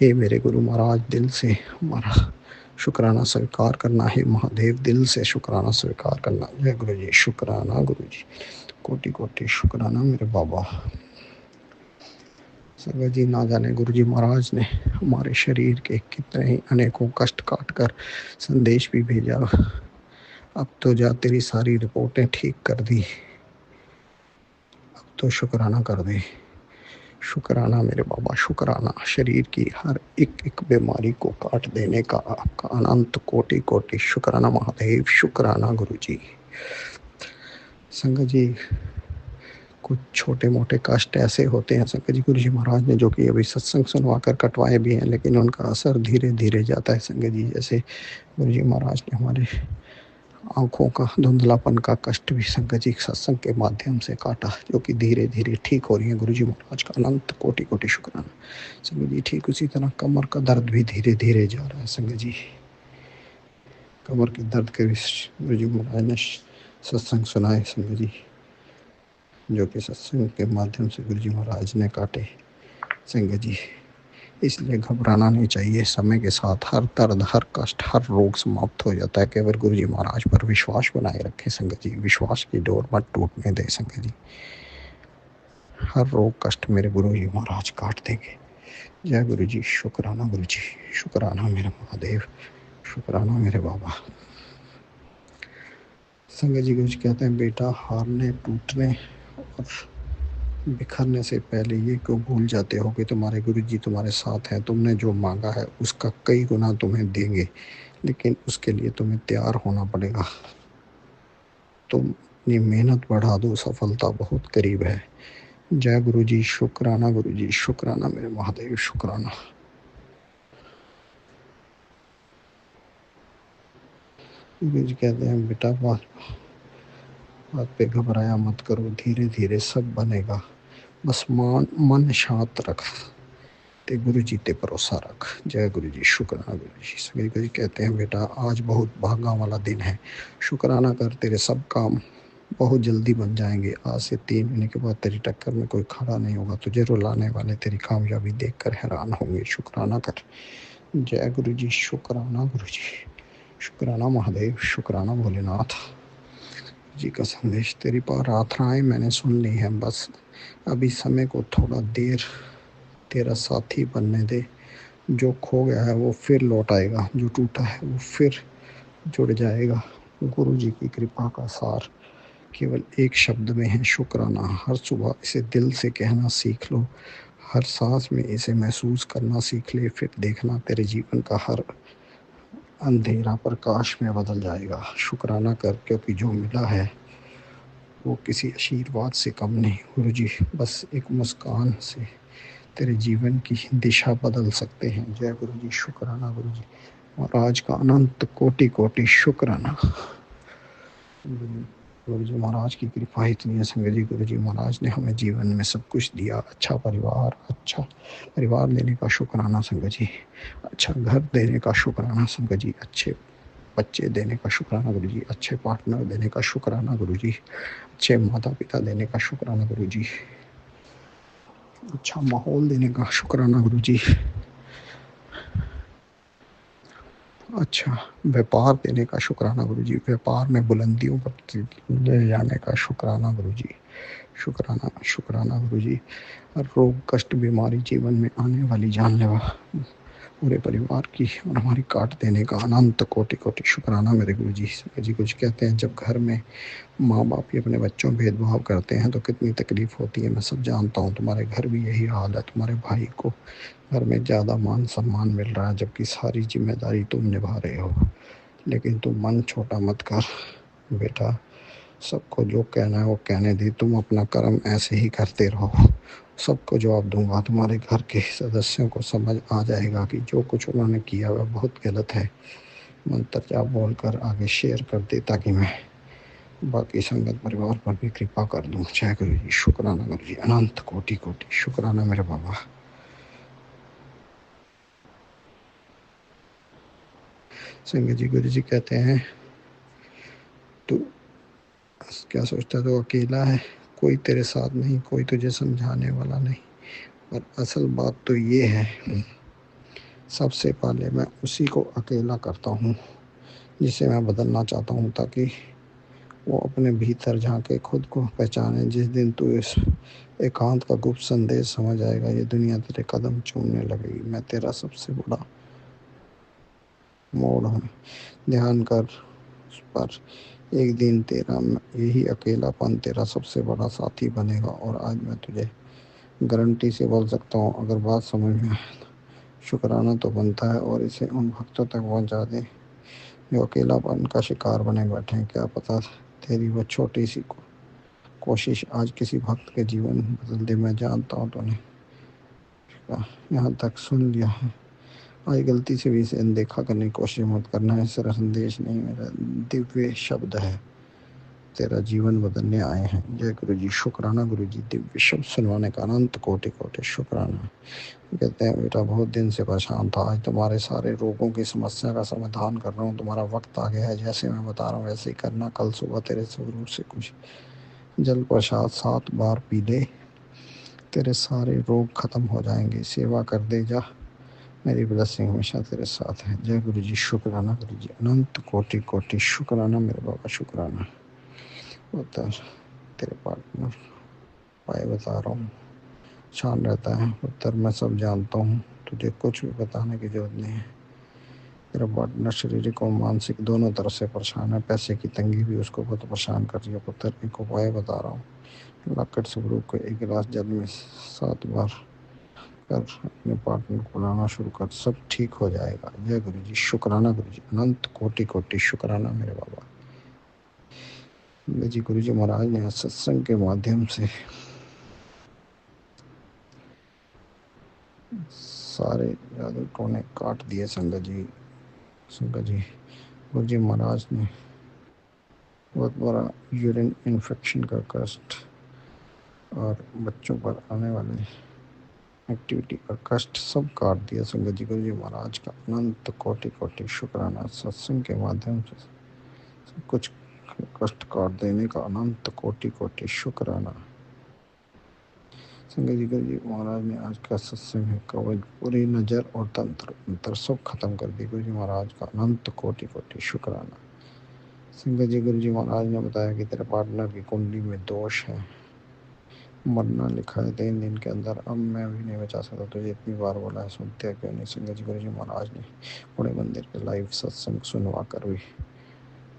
हे मेरे गुरु महाराज, दिल से हमारा शुक्राना स्वीकार करना है। महादेव, दिल से शुक्राना स्वीकार करना। जय गुरु जी, शुक्राना गुरु जी, कोटि कोटि शुक्राना मेरे बाबा। संगत जी, ना जाने गुरु जी महाराज ने हमारे शरीर के कितने ही अनेकों कष्ट काट कर संदेश भी भेजा। अब तो जा तेरी सारी रिपोर्टें ठीक कर दी, अब तो शुक्राना कर दे। शुक्राना मेरे बाबा, शुक्राना। शरीर की हर एक एक बीमारी को काट देने का आपका अनंत कोटि कोटि शुक्राना महादेव, शुक्राना गुरु जी। संगत जी, कुछ छोटे मोटे कष्ट ऐसे होते हैं संगत जी, गुरु जी महाराज ने जो कि अभी सत्संग सुनवा कर कटवाए भी हैं, लेकिन उनका असर धीरे धीरे जाता है संगत जी। जैसे गुरु जी महाराज ने हमारे आंखों का धुंधलापन का कष्ट भी संगत जी सत्संग के माध्यम से काटा, जो कि धीरे धीरे ठीक हो रही है। गुरु जी महाराज का अनंत कोटि कोटि शुक्राना संगत जी। ठीक उसी तरह कमर का दर्द भी धीरे धीरे जा रहा है संगत जी। कमर के दर्द के गुरु जी महाराज ने सत्संग सुनाए संगत जी, जो कि सत्संग के माध्यम से गुरु जी महाराज ने काटे संगत जी। इसलिए घबराना नहीं चाहिए। समय के साथ हर दर्द, हर कष्ट, हर रोग समाप्त हो जाता है। केवल गुरु जी महाराज पर विश्वास बनाए रखें संगत जी। विश्वास की डोर मत टूटने दे संगत जी। हर रोग कष्ट मेरे गुरु जी महाराज काट देंगे। जय गुरु जी। शुक्राना गुरु जी, शुक्राना मेरे महादेव, शुक्राना मेरे बाबा। संगत जी कुछ कहते हैं, बेटा हारने, टूटने और बिखरने से पहले ये क्यों भूल जाते हो कि तुम्हारे गुरु जी तुम्हारे साथ हैं। तुमने जो मांगा है उसका कई गुना तुम्हें देंगे, लेकिन उसके लिए तुम्हें तैयार होना पड़ेगा। तुम अपनी मेहनत बढ़ा दो, सफलता बहुत करीब है। जय गुरु जी। शुक्राना गुरु जी, शुक्राना मेरे महादेव, शुक्राना। गुरु जी कहते हैं, बेटा बात पे घबराया मत करो, धीरे धीरे सब बनेगा। बस मन शांत रख, ते गुरु जी ते भरोसा रख। जय गुरु जी। शुक्राना गुरु जी। सभी गुरु जी कहते हैं, बेटा आज बहुत भागा वाला दिन है, शुक्राना कर, तेरे सब काम बहुत जल्दी बन जाएंगे। आज से 3 महीने के बाद तेरी टक्कर में कोई खड़ा नहीं होगा। तुझे रुलाने वाले तेरी कामयाबी देखकर हैरान होंगे। शुक्राना कर। जय गुरु जी। शुक्राना गुरु जी, शुक्राना महादेव, शुक्राना भोलेनाथ जी का संदेश। तेरी प्रार्थनाएं मैंने सुन ली हैं, बस अभी समय को थोड़ा देर तेरा साथी बनने दे। जो खो गया है वो फिर लौट आएगा, जो टूटा है वो फिर जुड़ जाएगा। गुरु जी की कृपा का सार केवल एक शब्द में है, शुक्राना। हर सुबह इसे दिल से कहना सीख लो, हर सांस में इसे महसूस करना सीख ले, फिर देखना तेरे जीवन का हर अंधेरा प्रकाश में बदल जाएगा। शुक्राना कर, क्योंकि जो मिला है वो किसी आशीर्वाद से कम नहीं। गुरु जी बस एक मुस्कान से तेरे जीवन की दिशा बदल सकते हैं। जय गुरु जी। शुक्राना गुरु जी महाराज का अनंत कोटि कोटि शुक्राना। गुरु जी महाराज की कृपा इतनी है संगत जी। गुरु जी महाराज ने हमें जीवन में सब कुछ दिया। अच्छा परिवार देने का शुक्राना संगत जी। अच्छा घर देने का शुक्राना संगत जी। अच्छे बच्चे देने का शुक्राना गुरु जी। अच्छे पार्टनर देने का शुक्राना गुरु जी। अच्छे माता पिता देने का शुक्राना गुरु जी। अच्छा माहौल देने का शुक्राना गुरु जी। अच्छा व्यापार देने का शुक्राना गुरु जी। व्यापार में बुलंदियों पर ले जाने का शुक्राना गुरु जी। शुक्राना शुक्राना गुरु जी। रोग कष्ट बीमारी जीवन में आने वाली जानलेवा पूरे परिवार की और हमारी काट देने का अनंत कोटि कोटि शुक्राना मेरे गुरु जी। जी कुछ कहते हैं, जब घर में माँ बाप ही अपने बच्चों भेदभाव करते हैं तो कितनी तकलीफ होती है। मैं सब जानता हूँ, तुम्हारे घर भी यही हाल है। तुम्हारे भाई को घर में ज़्यादा मान सम्मान मिल रहा है, जबकि सारी जिम्मेदारी तुम निभा रहे हो। लेकिन तुम मन छोटा मत कर बेटा, सबको जो कहना है वो कहने दे। तुम अपना कर्म ऐसे ही करते रहो, सबको जवाब दूंगा। तुम्हारे घर के सदस्यों को समझ आ जाएगा कि जो कुछ उन्होंने किया वह बहुत गलत है। मंत्र जाप बोलकर आगे शेयर कर दे, ताकि मैं बाकी संगत परिवार पर भी कृपा कर दूं। जय गुरु जी। शुक्राना गुरु जी। अनंत कोटि कोटि शुक्राना मेरे बाबा। संगत जी गुरु जी कहते हैं, तू क्या सोचता है, तो अकेला है, कोई तेरे साथ नहीं, कोई तुझे समझाने वाला नहीं। पर असल बात तो ये है, सबसे पहले मैं उसी को अकेला करता हूँ जिसे मैं बदलना चाहता हूँ, ताकि वो अपने भीतर झांके, खुद को पहचाने। जिस दिन तू इस एकांत का गुप्त संदेश समझ आएगा। ये दुनिया तेरे कदम चूमने लगेगी। मैं तेरा सबसे बड़ा मोड़ हूँ। ध्यान कर उस पर। एक दिन तेरा यही अकेलापन तेरा सबसे बड़ा साथी बनेगा। और आज मैं तुझे गारंटी से बोल सकता हूँ, अगर बात समझ में आए तो शुक्राना तो बनता है, और इसे उन भक्तों तक पहुँचा दे जो अकेलापन का शिकार बने बैठे हैं। क्या पता तेरी वो छोटी सी कोशिश आज किसी भक्त के जीवन बदल दे। मैं जानता हूँ तूने यहाँ तक सुन लिया है। आज गलती से भी इसे अनदेखा करने की कोशिश मत करना है। सिर्फ संदेश नहीं, मेरा दिव्य शब्द है। तेरा जीवन बदलने आए हैं। जय गुरु जी। शुक्राना गुरु जी। दिव्य शब्द सुनवाने का अनंत कोटि कोटि शुक्राना। कहते हैं बेटा बहुत दिन से परेशान था, आज तुम्हारे सारे रोगों की समस्या का समाधान कर रहा हूँ। तुम्हारा वक्त आ गया है, जैसे मैं बता रहा हूँ वैसे ही करना। कल सुबह तेरे स्वरूप से कुछ जल प्रसाद 7 बार पी ले, तेरे सारे रोग खत्म हो जाएंगे। सेवा कर दे जा, मेरी ब्लेसिंग हमेशा तेरे साथ है। जय गुरु जी। शुक्राना गुरु जी। अनंत कोटि कोटि शुक्राना मेरे बाबा। शुक्राना। बता तेरे पार्टनर पाए बता रहा हूँ, शान रहता है उत्तर। मैं सब जानता हूँ, तुझे कुछ भी बताने की जरूरत नहीं है। तेरा पार्टनर शारीरिक और मानसिक दोनों तरफ से परेशान है। पैसे की तंगी भी उसको बहुत परेशान कर रही है पुत्र। एक उपाय बता रहा हूँ, लाकड़ स्वरूप को 1 गिलास जल में 7 बार कर अपने पार्टनर को लाना शुरू कर, सब ठीक हो जाएगा। जय गुरु जी। शुक्राना गुरु जी। अनंत कोटि कोटि शुक्राना मेरे बाबा। जी गुरु जी महाराज ने सत्संग के माध्यम से सारे जादू टोने काट दिए। संगत जी गुरु जी महाराज ने बहुत बड़ा यूरिन इन्फेक्शन का कष्ट और बच्चों पर आने वाले एक्टिविटी का कष्ट सब काट दिया। संगत जी गुरु जी महाराज का अनंत कोटि कोटि शुक्राना। सत्संग के माध्यम से सब कुछ कष्ट काट देने का अनंत कोटि कोटि शुक्राना। संगत जी गुरु जी महाराज ने आज का सत्संग है कवच पूरी नजर और तंत्र मंत्र सब खत्म कर दी। गुरु जी महाराज का अनंत कोटि कोटि शुक्राना। संगत जी गुरु जी महाराज ने बताया कि तेरे पार्टनर की कुंडली में दोष है, मरना लिखा है 3 दिन के अंदर। अब मैं भी नहीं बचा सकता, तुझे इतनी बार बोला है, सुनते क्यों नहीं। संगत जी गुरु जी महाराज ने बड़े मंदिर के लाइव सत्संग सुनवा कर भी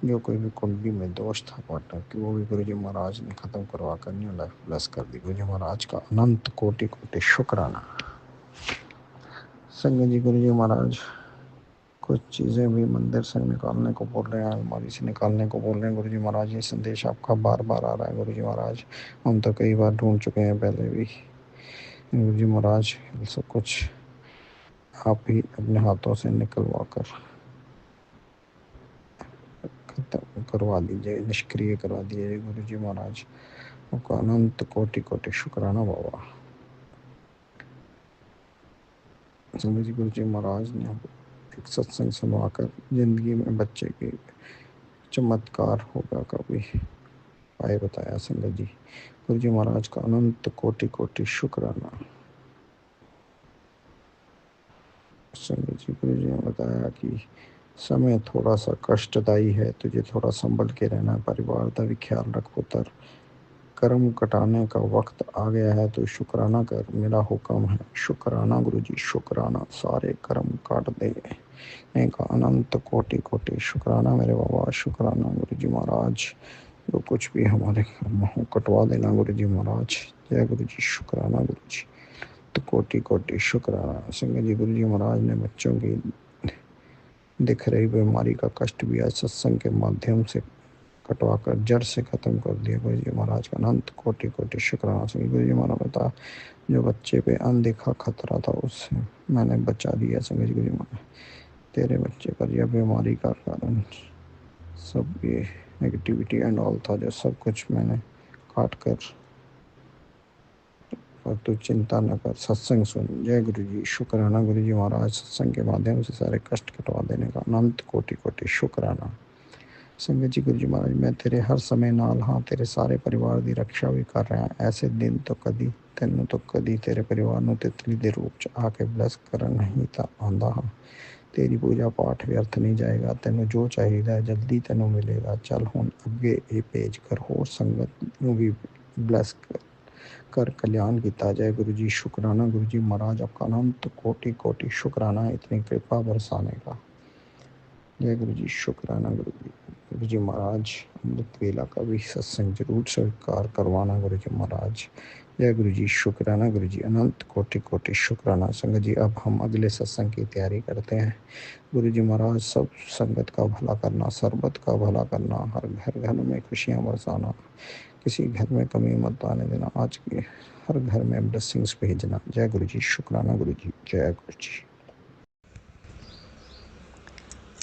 जो कोई भी कुंडली में दोष था पार्टनर की, वो भी गुरु जी महाराज ने खत्म करवा कर न्यू लाइफ ब्लेस कर दी। गुरु जी महाराज का अनंत कोटि कोटि शुक्राना। संगत जी गुरु जी महाराज कुछ चीज़ें भी मंदिर से निकालने को बोल रहे हैं, अलमारी से निकालने को बोल रहे हैं। गुरु जी महाराज ये संदेश आपका बार बार आ रहा है। गुरु जी महाराज हम तो कई बार ढूंढ चुके हैं पहले भी। गुरु जी महाराज सब कुछ आप ही अपने हाथों से निकलवा कर खत्म करवा दीजिए, निष्क्रिय करवा दीजिए। गुरु जी महाराज आपका अनंत कोटि कोटि शुक्राना बाबा। संगत जी गुरु जी महाराज ने एक सत्संग सुनवाकर जिंदगी में बच्चे के चमत्कार होगा कभी आए बताया। संगत जी गुरु जी महाराज का अनंत कोटि कोटि शुक्राना। संगत जी गुरु जी ने बताया कि समय थोड़ा सा कष्टदायी है, तुझे थोड़ा संभल के रहना है। परिवार का भी ख्याल रख पुत्र। कर्म कटाने का वक्त आ गया है तो शुक्राना कर, मेरा हुक्म है। शुक्राना गुरु जी शुक्राना। सारे कर्म काट देने का अनंत कोटि कोटि शुक्राना मेरे बाबा। शुक्राना गुरु जी महाराज, जो कुछ भी हमारे कर्म हो कटवा देना गुरु जी महाराज। जय गुरु जी। शुक्राना गुरु जी। तो कोटि कोटि शुक्राना। संगत जी गुरु जी महाराज ने बच्चों की दिख रही बीमारी का कष्ट भी आज सत्संग के माध्यम से कटवा कर जड़ से खत्म कर दिया। गुरु जी महाराज का अनंत कोटि कोटि शुक्राना। संगत गुरु जी महाराज बता जो बच्चे पे अनदेखा खतरा था उससे मैंने बचा दिया। संगत जी गुरु जी महाराज तेरे बच्चे पर यह बीमारी का कारण सब ये नेगेटिविटी एंड ऑल था, जो सब कुछ मैंने काट कर, और तू चिंता न कर, सत्संग सुन। जय गुरु जी। शुक्राना गुरु जी महाराज, सत्संग के माध्यम से सारे कष्ट कटवा देने का अनंत कोटि कोटि शुक्राना। संगत जी गुरु जी महाराज मैं तेरे हर समय नाल हाँ, तेरे सारे परिवार की रक्षा भी कर रहा। ऐसे दिन तो कदी तेनों तो कदी तेरे परिवार ਨੂੰ तितली ਦੇ रूप च आके ब्लैस करन नहीं ਤਾਂ ਆਂਦਾ ਹਾਂ। तेरी पूजा पाठ व्यर्थ नहीं जाएगा, तेनों जो चाहिए जल्दी तेनों मिलेगा। चल हुण अगे ये भेज कर होर संगत ਨੂੰ भी ब्लैस कर। कर कल्याण गीता। जय गुरु जी, शुक्राना गुरु जी महाराज, आपका अनंत कोटि कोटि शुक्राना इतनी कृपा बरसाने का। जय गुरु जी, शुक्राना गुरु जी महाराज, अमृत वेला का भी सत्संग जरूर स्वीकार करवाना गुरु जी महाराज। जय गुरु जी, शुक्राना गुरु जी, अनंत कोटि कोटि शुक्राना। संगत जी, अब हम अगले सत्संग की तैयारी करते हैं। गुरु जी महाराज, सब संगत का भला करना, सरबत का भला करना, हर घर घर में खुशियाँ बरसाना, किसी घर में कमी मत आने देना, आज के हर घर में ब्लेसिंग्स भेजना। जय गुरु जी, शुक्राना गुरु जी, जय गुरु जी।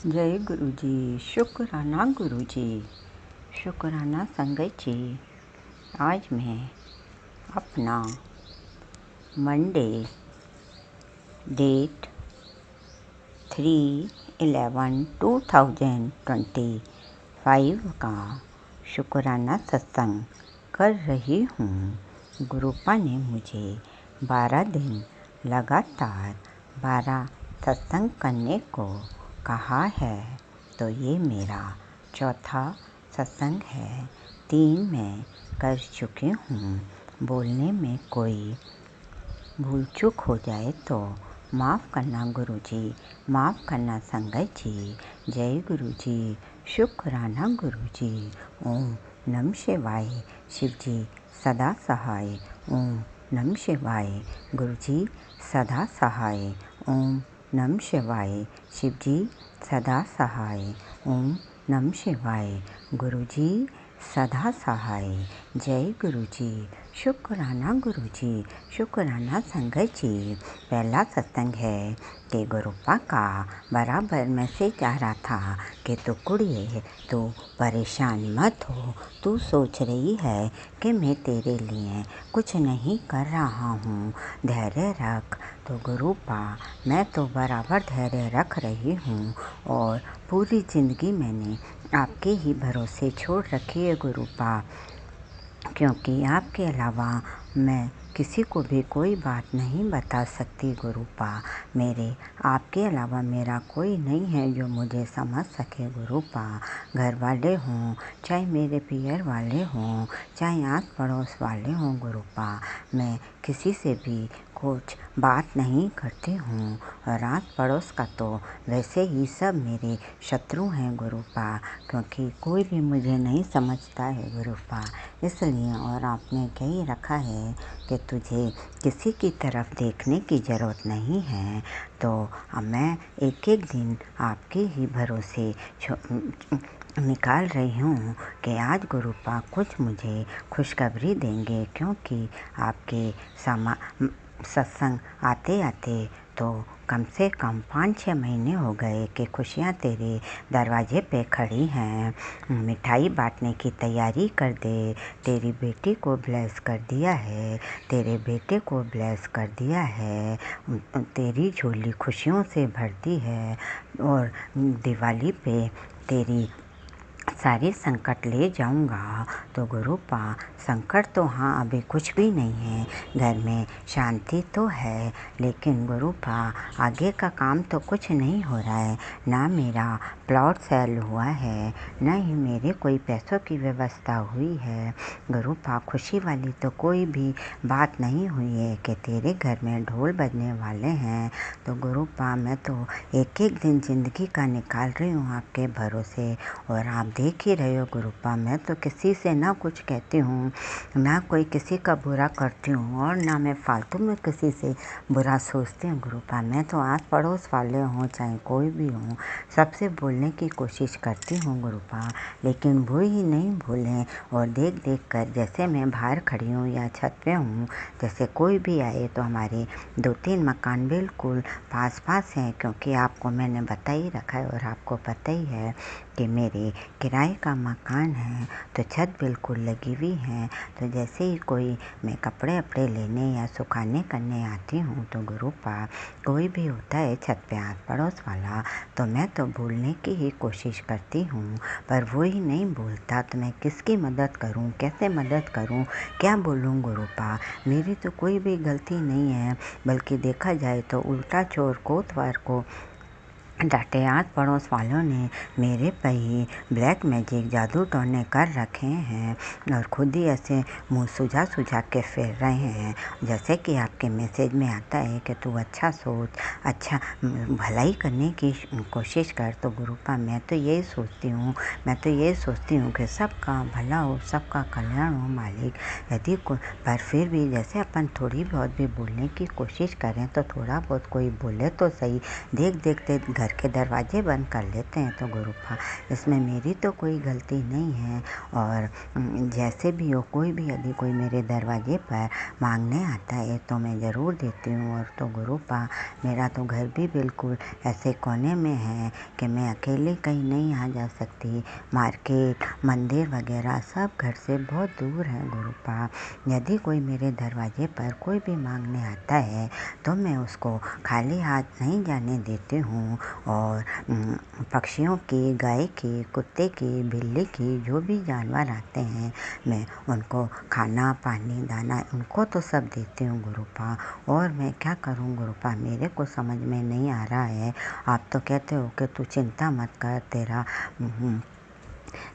जय गुरु जी, शुक्राना गुरु जी, शुक्राना संगत जी। आज मैं अपना मंडे डेट 3/11/2025 का शुक्राना सत्संग कर रही हूँ। गुरुपा ने मुझे 12 दिन लगातार 12 सत्संग करने को कहा है, तो ये मेरा चौथा सत्संग है। 3 मैं कर चुकी हूँ। बोलने में कोई भूल चूक हो जाए तो माफ़ करना गुरु जी, माफ़ करना संगत जी। जय गुरु जी, शुक्राना गुरु जी। ओम नमः शिवाय। शिव जी सदा सहाय। ओम नमः शिवाय। गुरु जी सदा सहाय। ओम नमः शिवाय। शिव जी सदा सहाय। ओम नमः शिवाय। गुरु जी सदा सहाय। जय गुरु जी, शुक्राना गुरु जी, शुक्राना संगत जी। पहला सत्संग है कि गुरुपा का बराबर मैसेज आ रहा था कि तू कुड़िए, तू परेशान मत हो, तू सोच रही है कि मैं तेरे लिए कुछ नहीं कर रहा हूँ, धैर्य रख। तो गुरुपा, मैं तो बराबर धैर्य रख रही हूँ और पूरी ज़िंदगी मैंने आपके ही भरोसे छोड़ रखी है गुरुपा, क्योंकि आपके अलावा मैं किसी को भी कोई बात नहीं बता सकती गुरुपा। मेरे आपके अलावा मेरा कोई नहीं है जो मुझे समझ सके गुरुपा। घर वाले हों, चाहे मेरे पियर वाले हों, चाहे आस पड़ोस वाले हों गुरुपा, मैं किसी से भी कुछ बात नहीं करती हूँ। और आस पड़ोस का तो वैसे ही सब मेरे शत्रु हैं गुरुपा, क्योंकि कोई भी मुझे नहीं समझता है गुरुपा। इसलिए और आपने कही रखा है कि तुझे किसी की तरफ देखने की ज़रूरत नहीं है, तो अब मैं एक एक दिन आपके ही भरोसे निकाल रही हूँ कि आज गुरुपा कुछ मुझे खुशखबरी देंगे, क्योंकि आपके सत्संग आते आते तो कम से कम 5-6 महीने हो गए कि खुशियाँ तेरे दरवाजे पे खड़ी हैं। मिठाई बांटने की तैयारी कर दे, तेरी बेटी को ब्लेस कर दिया है, तेरे बेटे को ब्लेस कर दिया है, तेरी झोली खुशियों से भरती है और दिवाली पे तेरी सारे संकट ले जाऊंगा। तो गुरुपा, संकट तो हाँ अभी कुछ भी नहीं है, घर में शांति तो है, लेकिन गुरुपा आगे का काम तो कुछ नहीं हो रहा है। ना मेरा प्लॉट सेल हुआ है, ना ही मेरे कोई पैसों की व्यवस्था हुई है गुरुपा। खुशी वाली तो कोई भी बात नहीं हुई है कि तेरे घर में ढोल बजने वाले हैं। तो गुरुपा, मैं तो एक एक दिन ज़िंदगी का निकाल रही हूँ आपके भरोसे, और आप देख ही रहे हो गुरुपा, मैं तो किसी से ना कुछ कहती हूँ, ना कोई किसी का बुरा करती हूँ, और ना मैं फालतू में किसी से बुरा सोचती हूँ गुरुपा। मैं तो आस पड़ोस वाले हों चाहे कोई भी हों, सबसे बोलने की कोशिश करती हूँ गुरुपा, लेकिन वो ही नहीं भूलें। और देख देख कर जैसे मैं बाहर खड़ी हूँ या छत पे हूँ, जैसे कोई भी आए तो हमारे 2-3 मकान बिल्कुल पास पास हैं, क्योंकि आपको मैंने बता ही रखा है और आपको पता ही है कि मेरे किराए का मकान है, तो छत बिल्कुल लगी हुई है। तो जैसे ही कोई मैं कपड़े अपड़े लेने या सुखाने करने आती हूँ तो गुरुपा कोई भी होता है छत पे आस पड़ोस वाला, तो मैं तो भूलने की ही कोशिश करती हूँ, पर वो ही नहीं भूलता। तो मैं किसकी मदद करूँ, कैसे मदद करूँ, क्या बोलूँ गुरुपा। मेरी तो कोई भी गलती नहीं है, बल्कि देखा जाए तो उल्टा चोर कोतवार को डांटे। आज पड़ोस वालों ने मेरे पे ही ब्लैक मैजिक जादू टोने कर रखे हैं और खुद ही ऐसे मुंह सुझा सुझा के फिर रहे हैं, जैसे कि आपके मैसेज में आता है कि तू अच्छा सोच, अच्छा भलाई करने की कोशिश कर। तो गुरुपा मैं तो यही सोचती हूँ कि सबका भला हो, सबका कल्याण हो मालिक। यदि पर फिर भी जैसे अपन थोड़ी बहुत भी बोलने की कोशिश करें तो थोड़ा बहुत कोई बोले तो सही, देखते घर के दरवाजे बंद कर लेते हैं। तो गुरुपा इसमें मेरी तो कोई गलती नहीं है, और जैसे भी हो कोई भी यदि कोई मेरे दरवाजे पर मांगने आता है तो मैं ज़रूर देती हूँ। और तो गुरुपा मेरा तो घर भी बिल्कुल ऐसे कोने में है कि मैं अकेले कहीं नहीं आ जा सकती। मार्केट, मंदिर वगैरह सब घर से बहुत दूर है गुरुपा। यदि कोई मेरे दरवाजे पर कोई भी मांगने आता है तो मैं उसको खाली हाथ नहीं जाने देती हूँ, और पक्षियों की, गाय की, कुत्ते की, बिल्ली की, जो भी जानवर आते हैं मैं उनको खाना पानी दाना उनको तो सब देती हूँ गुरुपा। और मैं क्या करूँ गुरुपा, मेरे को समझ में नहीं आ रहा है। आप तो कहते हो कि तू चिंता मत कर,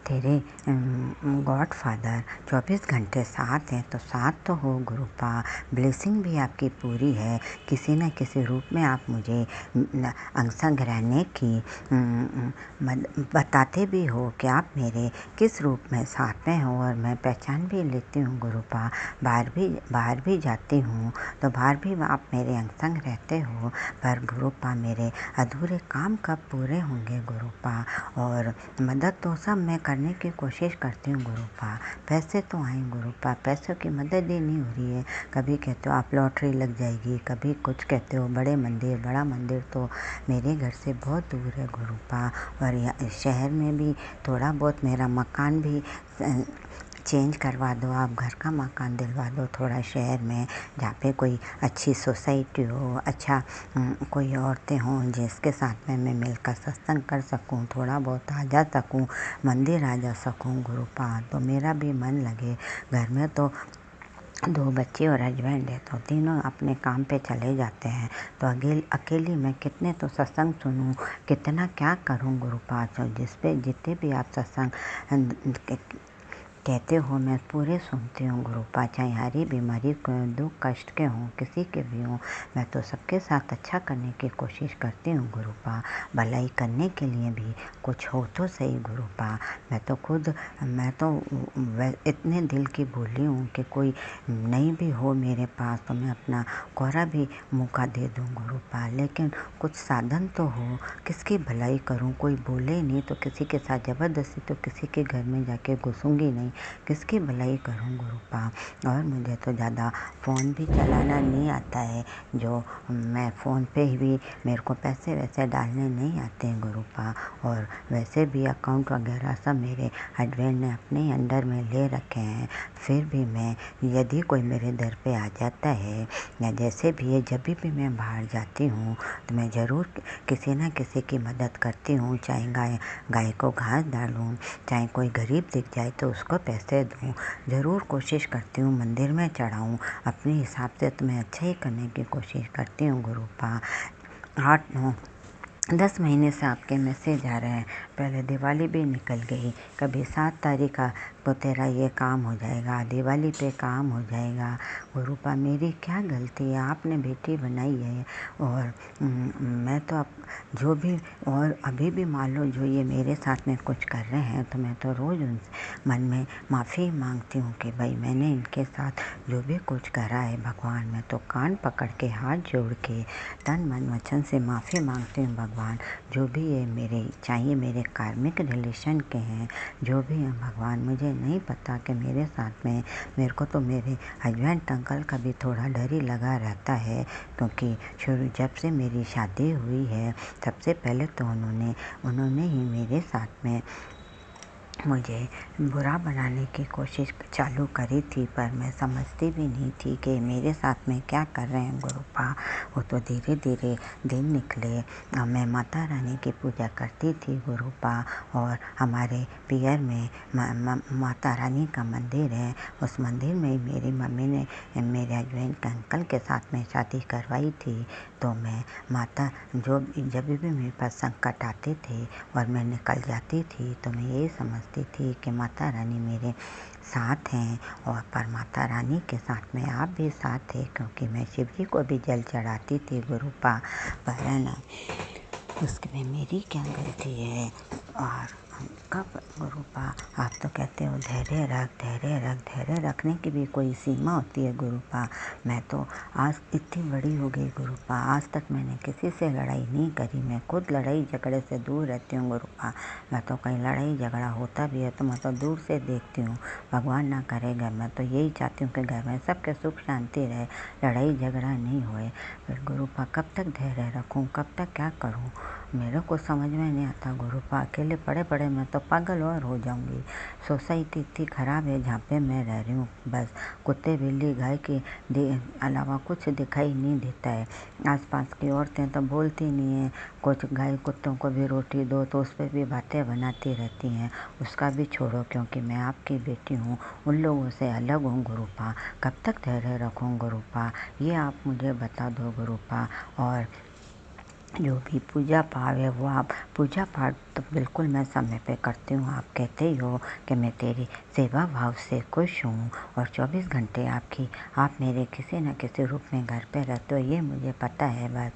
तेरे गॉड फादर 24 घंटे साथ हैं, तो साथ तो हो गुरुपा। ब्लेसिंग भी आपकी पूरी है, किसी न किसी रूप में आप मुझे अंग रहने की बताते भी हो कि आप मेरे किस रूप में साथ में हो, और मैं पहचान भी लेती हूँ गुरुपा। बाहर भी जाती हूँ तो बाहर भी आप मेरे अंग संग रहते हो। पर गुरुपा मेरे अधूरे काम कब पूरे होंगे गुरुपा, और मदद तो सब मैं करने की कोशिश करती हूँ गुरुपा। पैसे तो आए गुरुपा, पैसों की मदद ही नहीं हो रही है। कभी कहते हो आप लॉटरी लग जाएगी, कभी कुछ कहते हो बड़ा मंदिर तो मेरे घर से बहुत दूर है गुरुपा। और शहर में भी थोड़ा बहुत मेरा मकान भी चेंज करवा दो, आप घर का मकान दिलवा दो थोड़ा शहर में, जहाँ पे कोई अच्छी सोसाइटी हो, अच्छा कोई औरतें हों जिसके साथ में मैं मिलकर सत्संग कर सकूं, थोड़ा बहुत आ जा सकूं, मंदिर आ जा सकूं गुरुपा, तो मेरा भी मन लगे। घर में तो 2 बच्चे और हस्बैंड है तो तीनों अपने काम पे चले जाते हैं, तो अकेली मैं कितने तो सत्संग सुनूं, कितना क्या करूं गुरुपा। तो जितने भी आप सत्संग कहते हो मैं पूरे सुनती हूँ गुरुपा, चाहे हरी बीमारी दुख कष्ट के हों, किसी के भी हों, मैं तो सबके साथ अच्छा करने की कोशिश करती हूँ गुरुपा। भलाई करने के लिए भी कुछ हो तो सही गुरुपा। मैं तो इतने दिल की बोली हूँ कि कोई नहीं भी हो मेरे पास तो मैं अपना कोरा भी मौका दे दूँ गुरुपा, लेकिन कुछ साधन तो हो, किसकी भलाई करूँ, कोई बोले नहीं तो किसी के साथ ज़बरदस्ती तो किसी के घर में जाके घुसूँगी नहीं, किसकी भलाई करूँ गुरुपा। और मुझे तो ज़्यादा फ़ोन भी चलाना नहीं आता है, जो मैं फ़ोन पे ही भी मेरे को पैसे वैसे डालने नहीं आते हैं गुरुपा। और वैसे भी अकाउंट वगैरह सब मेरे हस्बैंड ने अपने अंडर में ले रखे हैं, फिर भी मैं यदि कोई मेरे दर पे आ जाता है या जैसे भी है, जब भी मैं बाहर जाती हूँ तो मैं ज़रूर किसी न किसी की मदद करती हूँ, चाहे गाय को घास डालूँ, चाहे कोई गरीब दिख जाए तो उसको पैसे दूँ, ज़रूर कोशिश करती हूँ मंदिर में चढ़ाऊँ। अपने हिसाब से तो मैं अच्छा ही करने की कोशिश करती हूँ गुरुपा। 8-9-10 महीने से आपके मैसेज आ रहे हैं, पहले दिवाली भी निकल गई, कभी 7 तारीख को तेरा ये काम हो जाएगा, दिवाली पे काम हो जाएगा। गुरुपा मेरी क्या गलती है, आपने बेटी बनाई है, और मैं तो अब जो भी, और अभी भी मान लो जो ये मेरे साथ में कुछ कर रहे हैं तो मैं तो रोज़ उनसे मन में माफ़ी मांगती हूँ कि भाई मैंने इनके साथ जो भी कुछ करा है भगवान, मैं तो कान पकड़ के हाथ जोड़ के तन मन वचन से माफ़ी मांगती हूँ भगवान। जो भी ये मेरे चाहिए मेरे कार्मिक रिलेशन के हैं, जो भी हैं भगवान, मुझे नहीं पता कि मेरे साथ में, मेरे को तो मेरे हस्बैंड अंकल का भी थोड़ा डर ही लगा रहता है, क्योंकि जब से मेरी शादी हुई है सबसे पहले तो उन्होंने ही मेरे साथ में मुझे बुरा बनाने की कोशिश चालू करी थी, पर मैं समझती भी नहीं थी कि मेरे साथ में क्या कर रहे हैं गुरुपा। वो तो धीरे धीरे दिन निकले, मैं माता रानी की पूजा करती थी गुरुपा, और हमारे पियर में माता रानी का मंदिर है, उस मंदिर में मेरी मम्मी ने मेरे हस्बैंड के अंकल के साथ में शादी करवाई थी। तो मैं माता जब भी मेरे पास संकट आते थे और मैं निकल जाती थी तो मैं यही समझती थी कि माता रानी मेरे साथ हैं और पर माता रानी के साथ में आप भी साथ थे, क्योंकि मैं शिव जी को भी जल चढ़ाती थी गुरुपा। पर ना उसमें मेरी क्या गलती है? और कब गुरुपा आप तो कहते हो धैर्य रख, धैर्य रख। धैर्य रखने की भी कोई सीमा होती है गुरुपा। मैं तो आज इतनी बड़ी हो गई गुरुपा, आज तक मैंने किसी से लड़ाई नहीं करी। मैं खुद लड़ाई झगड़े से दूर रहती हूँ गुरुपा। मैं तो कहीं लड़ाई झगड़ा होता भी है तो मैं तो दूर से देखती हूँ। भगवान ना करे घर में, तो यही चाहती हूँ कि घर में सबके सुख शांति रहे, लड़ाई झगड़ा नहीं होए। फिर गुरुपा कब तक धैर्य रखूँ, कब तक क्या करूँ? मेरे को समझ में नहीं आता गुरुपा। अकेले पड़े पड़े मैं तो पागल और हो जाऊंगी। सोसाइटी इतनी ख़राब है जहाँ पे मैं रह रही हूँ, बस कुत्ते बिल्ली गाय के अलावा कुछ दिखाई नहीं देता है। आसपास की औरतें तो बोलती नहीं हैं, कुछ गाय कुत्तों को भी रोटी दो तो उस पर भी बातें बनाती रहती हैं। उसका भी छोड़ो, क्योंकि मैं आपकी बेटी हूँ, उन लोगों से अलग हूँ गुरुपा। कब तक धैर्य रखूँ गुरुपा, ये आप मुझे बता दो गुरुपा। और जो भी पूजा पाठ है वो आप पूजा पाठ तो बिल्कुल मैं समय पे करती हूँ। आप कहते ही हो कि मैं तेरी सेवा भाव से खुश हूँ और 24 घंटे आप मेरे किसी न किसी रूप में घर पे रहते हो, ये मुझे पता है। बस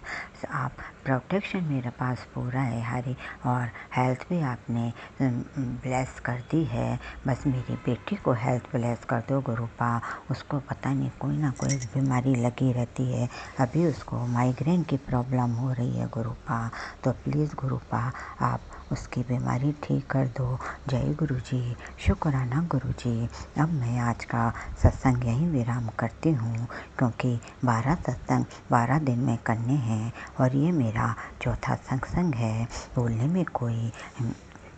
आप प्रोटेक्शन मेरे पास पूरा है हरी, और हेल्थ भी आपने ब्लेस कर दी है। बस मेरी बेटी को हेल्थ ब्लेस कर दो गुरुपा। उसको पता नहीं कोई ना कोई बीमारी लगी रहती है, अभी उसको माइग्रेन की प्रॉब्लम हो रही है गुरुपा। तो प्लीज़ गुरुपा आप उसकी बीमारी ठीक कर दो। जय गुरुजी, शुक्राना गुरुजी। अब मैं आज का सत्संग यहीं विराम करती हूँ, क्योंकि 12 सत्संग 12 दिन में करने हैं और ये मेरा चौथा सत्संग है। बोलने में कोई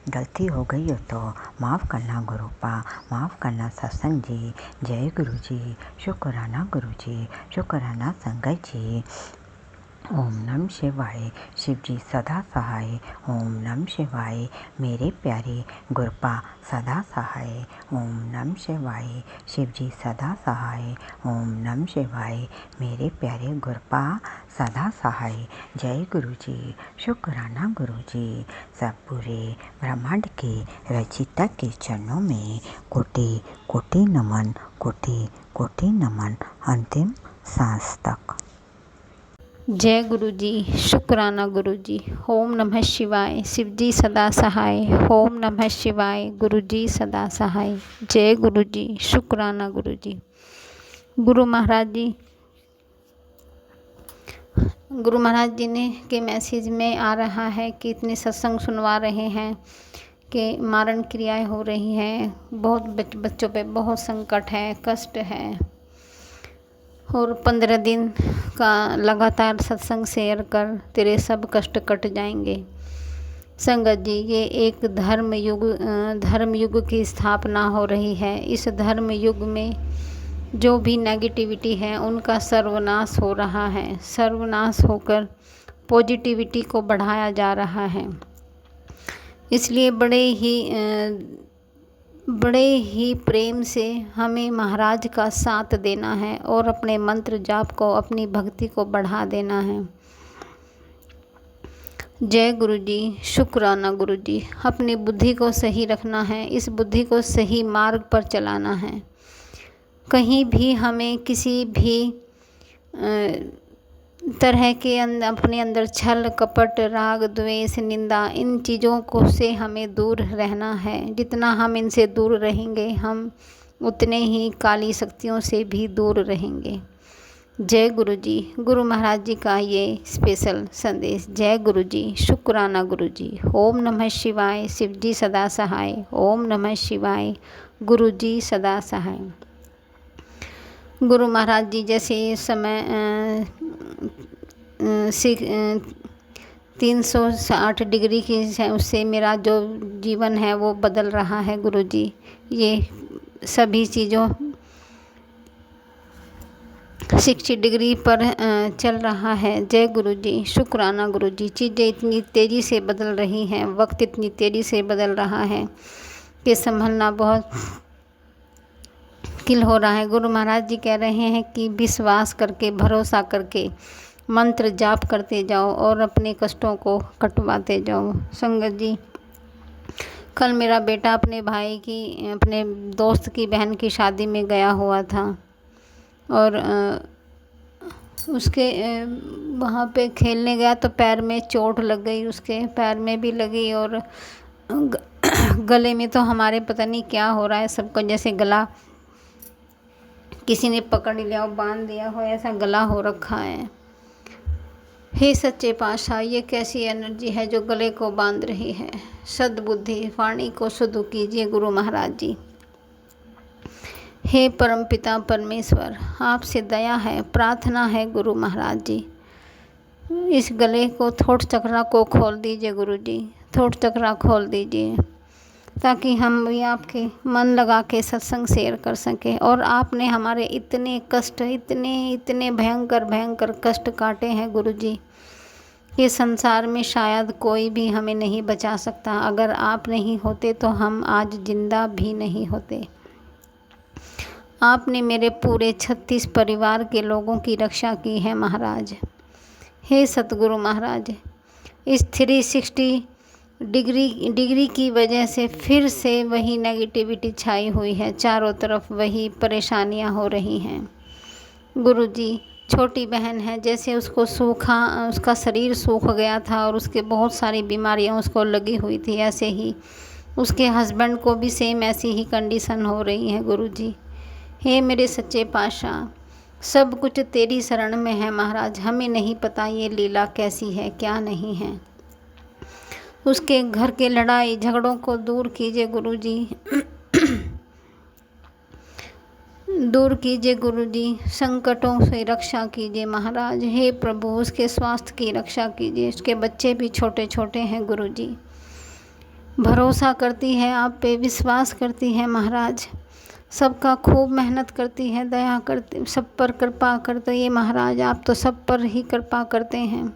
गलती हो गई हो तो माफ़ करना गुरुपा, माफ़ करना सत्संग जी। जय गुरुजी, शुक्राना गुरुजी, शुक्राना संगत जी। ओम नमः शिवाय। शिव जी सदा सहाय। ओम नमः शिवाय। मेरे प्यारे गुरुपा सदा सहाय। ओम नमः शिवाय। शिव जी सदा सहाय। ओम नमः शिवाय। मेरे प्यारे गुरुपा सदा सहाय। जय गुरुजी, शुक्राना गुरुजी। सब पूरे ब्रह्मांड के रचिता के चरणों में कोटि कोटि नमन, कोटि कोटि नमन, अंतिम सांस तक। जय गुरुजी, शुक्राना गुरुजी। ओम नमः शिवाय। शिव जी सदा सहाय। ओम नमः शिवाय। गुरुजी सदा सहाय। जय गुरुजी, शुक्राना गुरुजी। गुरु महाराज जी ने के मैसेज में आ रहा है कि इतने सत्संग सुनवा रहे हैं कि मारण क्रियाएं हो रही हैं, बहुत बच्चों पे बहुत संकट है, कष्ट है, और 15 दिन का लगातार सत्संग शेयर कर तेरे सब कष्ट कट जाएंगे। संगत जी, ये एक धर्म युग की स्थापना हो रही है। इस धर्म युग में जो भी नेगेटिविटी है उनका सर्वनाश हो रहा है। सर्वनाश होकर पॉजिटिविटी को बढ़ाया जा रहा है। इसलिए बड़े ही प्रेम से हमें महाराज का साथ देना है और अपने मंत्र जाप को, अपनी भक्ति को बढ़ा देना है। जय गुरुजी, शुक्राना गुरुजी। अपनी बुद्धि को सही रखना है, इस बुद्धि को सही मार्ग पर चलाना है। कहीं भी हमें किसी भी तरह के अपने अंदर छल कपट राग द्वेष निंदा, इन चीज़ों को से हमें दूर रहना है। जितना हम इनसे दूर रहेंगे हम उतने ही काली शक्तियों से भी दूर रहेंगे। जय गुरुजी। गुरु महाराज जी का ये स्पेशल संदेश। जय गुरुजी, शुक्राना गुरुजी। ओम नमः शिवाय। शिव जी सदा सहाय। ओम नमः शिवाय। गुरुजी सदा सहाय। गुरु महाराज जी जैसे समय 360 डिग्री की उससे मेरा जो जीवन है वो बदल रहा है गुरुजी। ये सभी चीज़ों 60 डिग्री पर चल रहा है। जय गुरुजी, शुक्राना गुरुजी। चीज़ें इतनी तेज़ी से बदल रही हैं, वक्त इतनी तेज़ी से बदल रहा है कि संभलना बहुत मुश्किल हो रहा है। गुरु महाराज जी कह रहे हैं कि विश्वास करके, भरोसा करके मंत्र जाप करते जाओ और अपने कष्टों को कटवाते जाओ। संगत जी, कल मेरा बेटा अपने दोस्त की बहन की शादी में गया हुआ था और उसके वहाँ पे खेलने गया तो पैर में चोट लग गई, उसके पैर में भी लगी और गले में तो हमारे पता नहीं क्या हो रहा है, सबको जैसे गला किसी ने पकड़ लिया और बांध दिया हो, ऐसा गला हो रखा है। हे सच्चे पातशाह, ये कैसी एनर्जी है जो गले को बांध रही है। सद्बुद्धि वाणी को शुद्ध कीजिए गुरु महाराज जी। हे परमपिता परमेश्वर, आपसे दया है, प्रार्थना है गुरु महाराज जी, इस गले को थोट चक्रा को खोल दीजिए गुरु जी, थोट चक्रा खोल दीजिए ताकि हम भी आपके मन लगा के सत्संग शेयर कर सकें। और आपने हमारे इतने कष्ट, इतने भयंकर भयंकर कष्ट काटे हैं गुरु जी, ये संसार में शायद कोई भी हमें नहीं बचा सकता। अगर आप नहीं होते तो हम आज जिंदा भी नहीं होते। आपने मेरे पूरे 36 परिवार के लोगों की रक्षा की है महाराज। हे सतगुरु महाराज, इस 360 डिग्री की वजह से फिर से वही नेगेटिविटी छाई हुई है, चारों तरफ वही परेशानियां हो रही हैं गुरु जी। छोटी बहन है, जैसे उसका शरीर सूख गया था और उसके बहुत सारी बीमारियां उसको लगी हुई थी, ऐसे ही उसके हस्बैंड को भी सेम ऐसी ही कंडीशन हो रही है गुरु जी। हे मेरे सच्चे पातशाह, सब कुछ तेरी शरण में है महाराज, हमें नहीं पता ये लीला कैसी है क्या नहीं है। उसके घर के लड़ाई झगड़ों को दूर कीजिए गुरु जी, दूर कीजिए गुरु जी, संकटों से रक्षा कीजिए महाराज। हे प्रभु, उसके स्वास्थ्य की रक्षा कीजिए। उसके बच्चे भी छोटे छोटे हैं गुरु जी। भरोसा करती है आप पे, विश्वास करती है महाराज, सबका खूब मेहनत करती है, दया करती, सब पर कृपा करते ये महाराज, आप तो सब पर ही कृपा करते हैं।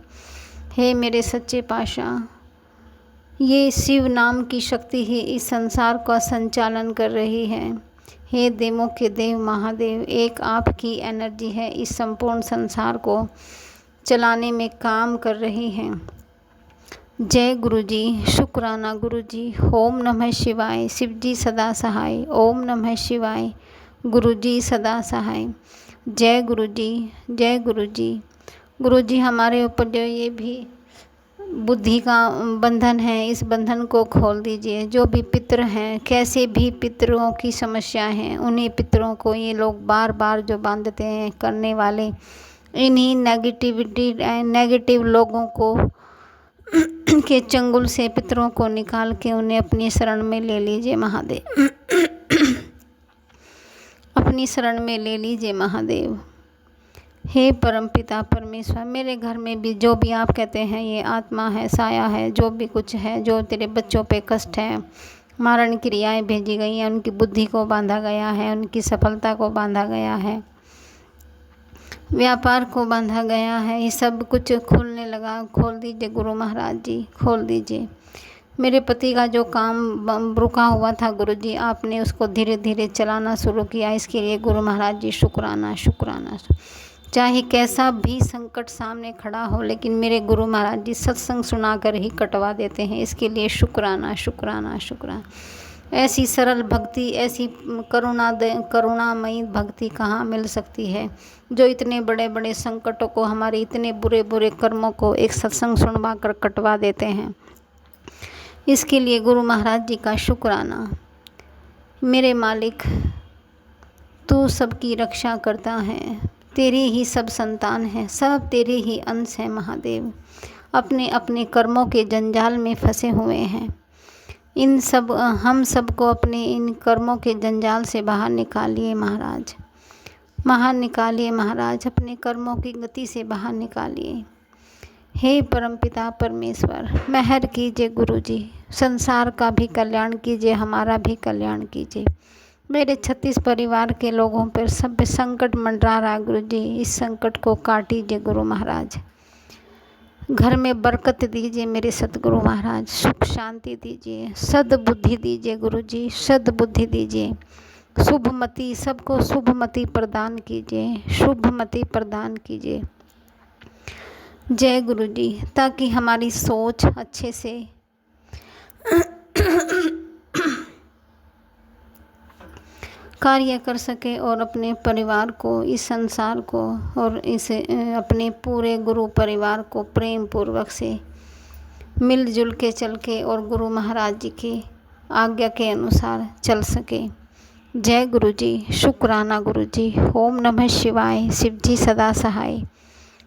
हे मेरे सच्चे पातशाह, ये शिव नाम की शक्ति ही इस संसार का संचालन कर रही है। हे देवों के देव महादेव, एक आपकी एनर्जी है, इस संपूर्ण संसार को चलाने में काम कर रही है। जय गुरु जी, शुक्राना गुरु जी। ओम नमः शिवाय, शिव जी सदा सहाय। ओम नमः शिवाय, गुरु जी सदा सहाय। जय गुरु जी, जय गुरु जी। गुरु जी, हमारे ऊपर जो ये भी बुद्धि का बंधन है, इस बंधन को खोल दीजिए। जो भी पितृ हैं, कैसे भी पितरों की समस्या है, उन्हीं पितरों को ये लोग बार बार जो बांधते हैं करने वाले, इन्हीं नेगेटिव लोगों को के चंगुल से पितरों को निकाल के उन्हें अपनी शरण में ले लीजिए महादेव, अपनी शरण में ले लीजिए महादेव। हे परमपिता परमेश्वर, मेरे घर में भी जो भी आप कहते हैं ये आत्मा है, साया है, जो भी कुछ है, जो तेरे बच्चों पे कष्ट है, मारण क्रियाएं भेजी गई हैं, उनकी बुद्धि को बांधा गया है, उनकी सफलता को बांधा गया है, व्यापार को बांधा गया है, ये सब कुछ खुलने लगा। खोल दीजिए गुरु महाराज जी, खोल दीजिए। मेरे पति का जो काम रुका हुआ था गुरु जी, आपने उसको धीरे धीरे चलाना शुरू किया, इसके लिए गुरु महाराज जी शुक्राना शुक्राना। चाहे कैसा भी संकट सामने खड़ा हो, लेकिन मेरे गुरु महाराज जी सत्संग सुनाकर ही कटवा देते हैं, इसके लिए शुक्राना शुक्राना शुक्राना। ऐसी सरल भक्ति, ऐसी करुणामयी भक्ति कहाँ मिल सकती है, जो इतने बड़े बड़े संकटों को, हमारे इतने बुरे बुरे कर्मों को एक सत्संग सुनवा कर कटवा देते हैं। इसके लिए गुरु महाराज जी का शुक्राना। मेरे मालिक, तू सबकी रक्षा करता है, तेरी ही सब संतान है, सब तेरे ही अंश हैं महादेव, अपने अपने कर्मों के जंजाल में फंसे हुए हैं। हम सबको अपने इन कर्मों के जंजाल से बाहर निकालिए महाराज, बाहर निकालिए महाराज, अपने कर्मों की गति से बाहर निकालिए। हे परमपिता परमेश्वर, मेहर कीजिए गुरु जी, संसार का भी कल्याण कीजिए, हमारा भी कल्याण कीजिए। मेरे 36 परिवार के लोगों पर सब संकट मंडरा रहा गुरु जी, इस संकट को काटिए गुरु महाराज। घर में बरकत दीजिए मेरे सतगुरु महाराज, सुख शांति दीजिए, सद्बुद्धि दीजिए गुरु जी, सद्बुद्धि दीजिए। शुभमति, सबको शुभमति प्रदान कीजिए, शुभमति प्रदान कीजिए। जय गुरु जी, ताकि हमारी सोच अच्छे से कार्य कर सके और अपने परिवार को, इस संसार को और इस अपने पूरे गुरु परिवार को प्रेम पूर्वक से मिलजुल के चल के और गुरु महाराज जी की आज्ञा के अनुसार चल सके। जय गुरु जी, शुक्राना गुरु जी। ओम नमः शिवाय, शिव जी सदा सहाय।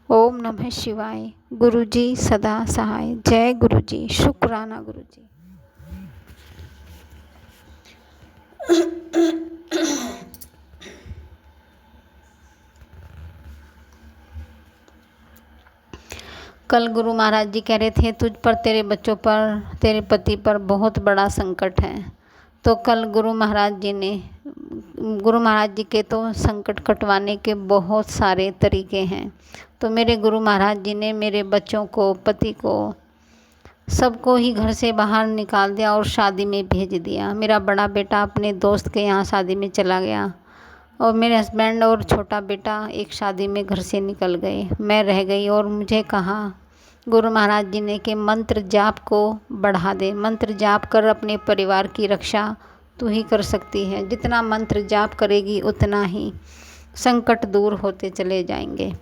ओम नमः शिवाय, गुरु जी सदा सहाय। जय गुरु जी, शुक्राना गुरु जी। कल गुरु महाराज जी कह रहे थे तुझ पर, तेरे बच्चों पर, तेरे पति पर बहुत बड़ा संकट है। तो कल गुरु महाराज जी के तो संकट कटवाने के बहुत सारे तरीके हैं। तो मेरे गुरु महाराज जी ने मेरे बच्चों को, पति को, सबको ही घर से बाहर निकाल दिया और शादी में भेज दिया। मेरा बड़ा बेटा अपने दोस्त के यहाँ शादी में चला गया और मेरे हस्बैंड और छोटा बेटा एक शादी में घर से निकल गए। मैं रह गई और मुझे कहा गुरु महाराज जी ने कि मंत्र जाप को बढ़ा दे, मंत्र जाप कर अपने परिवार की रक्षा तू ही कर सकती है। जितना मंत्र जाप करेगी उतना ही संकट दूर होते चले जाएंगे।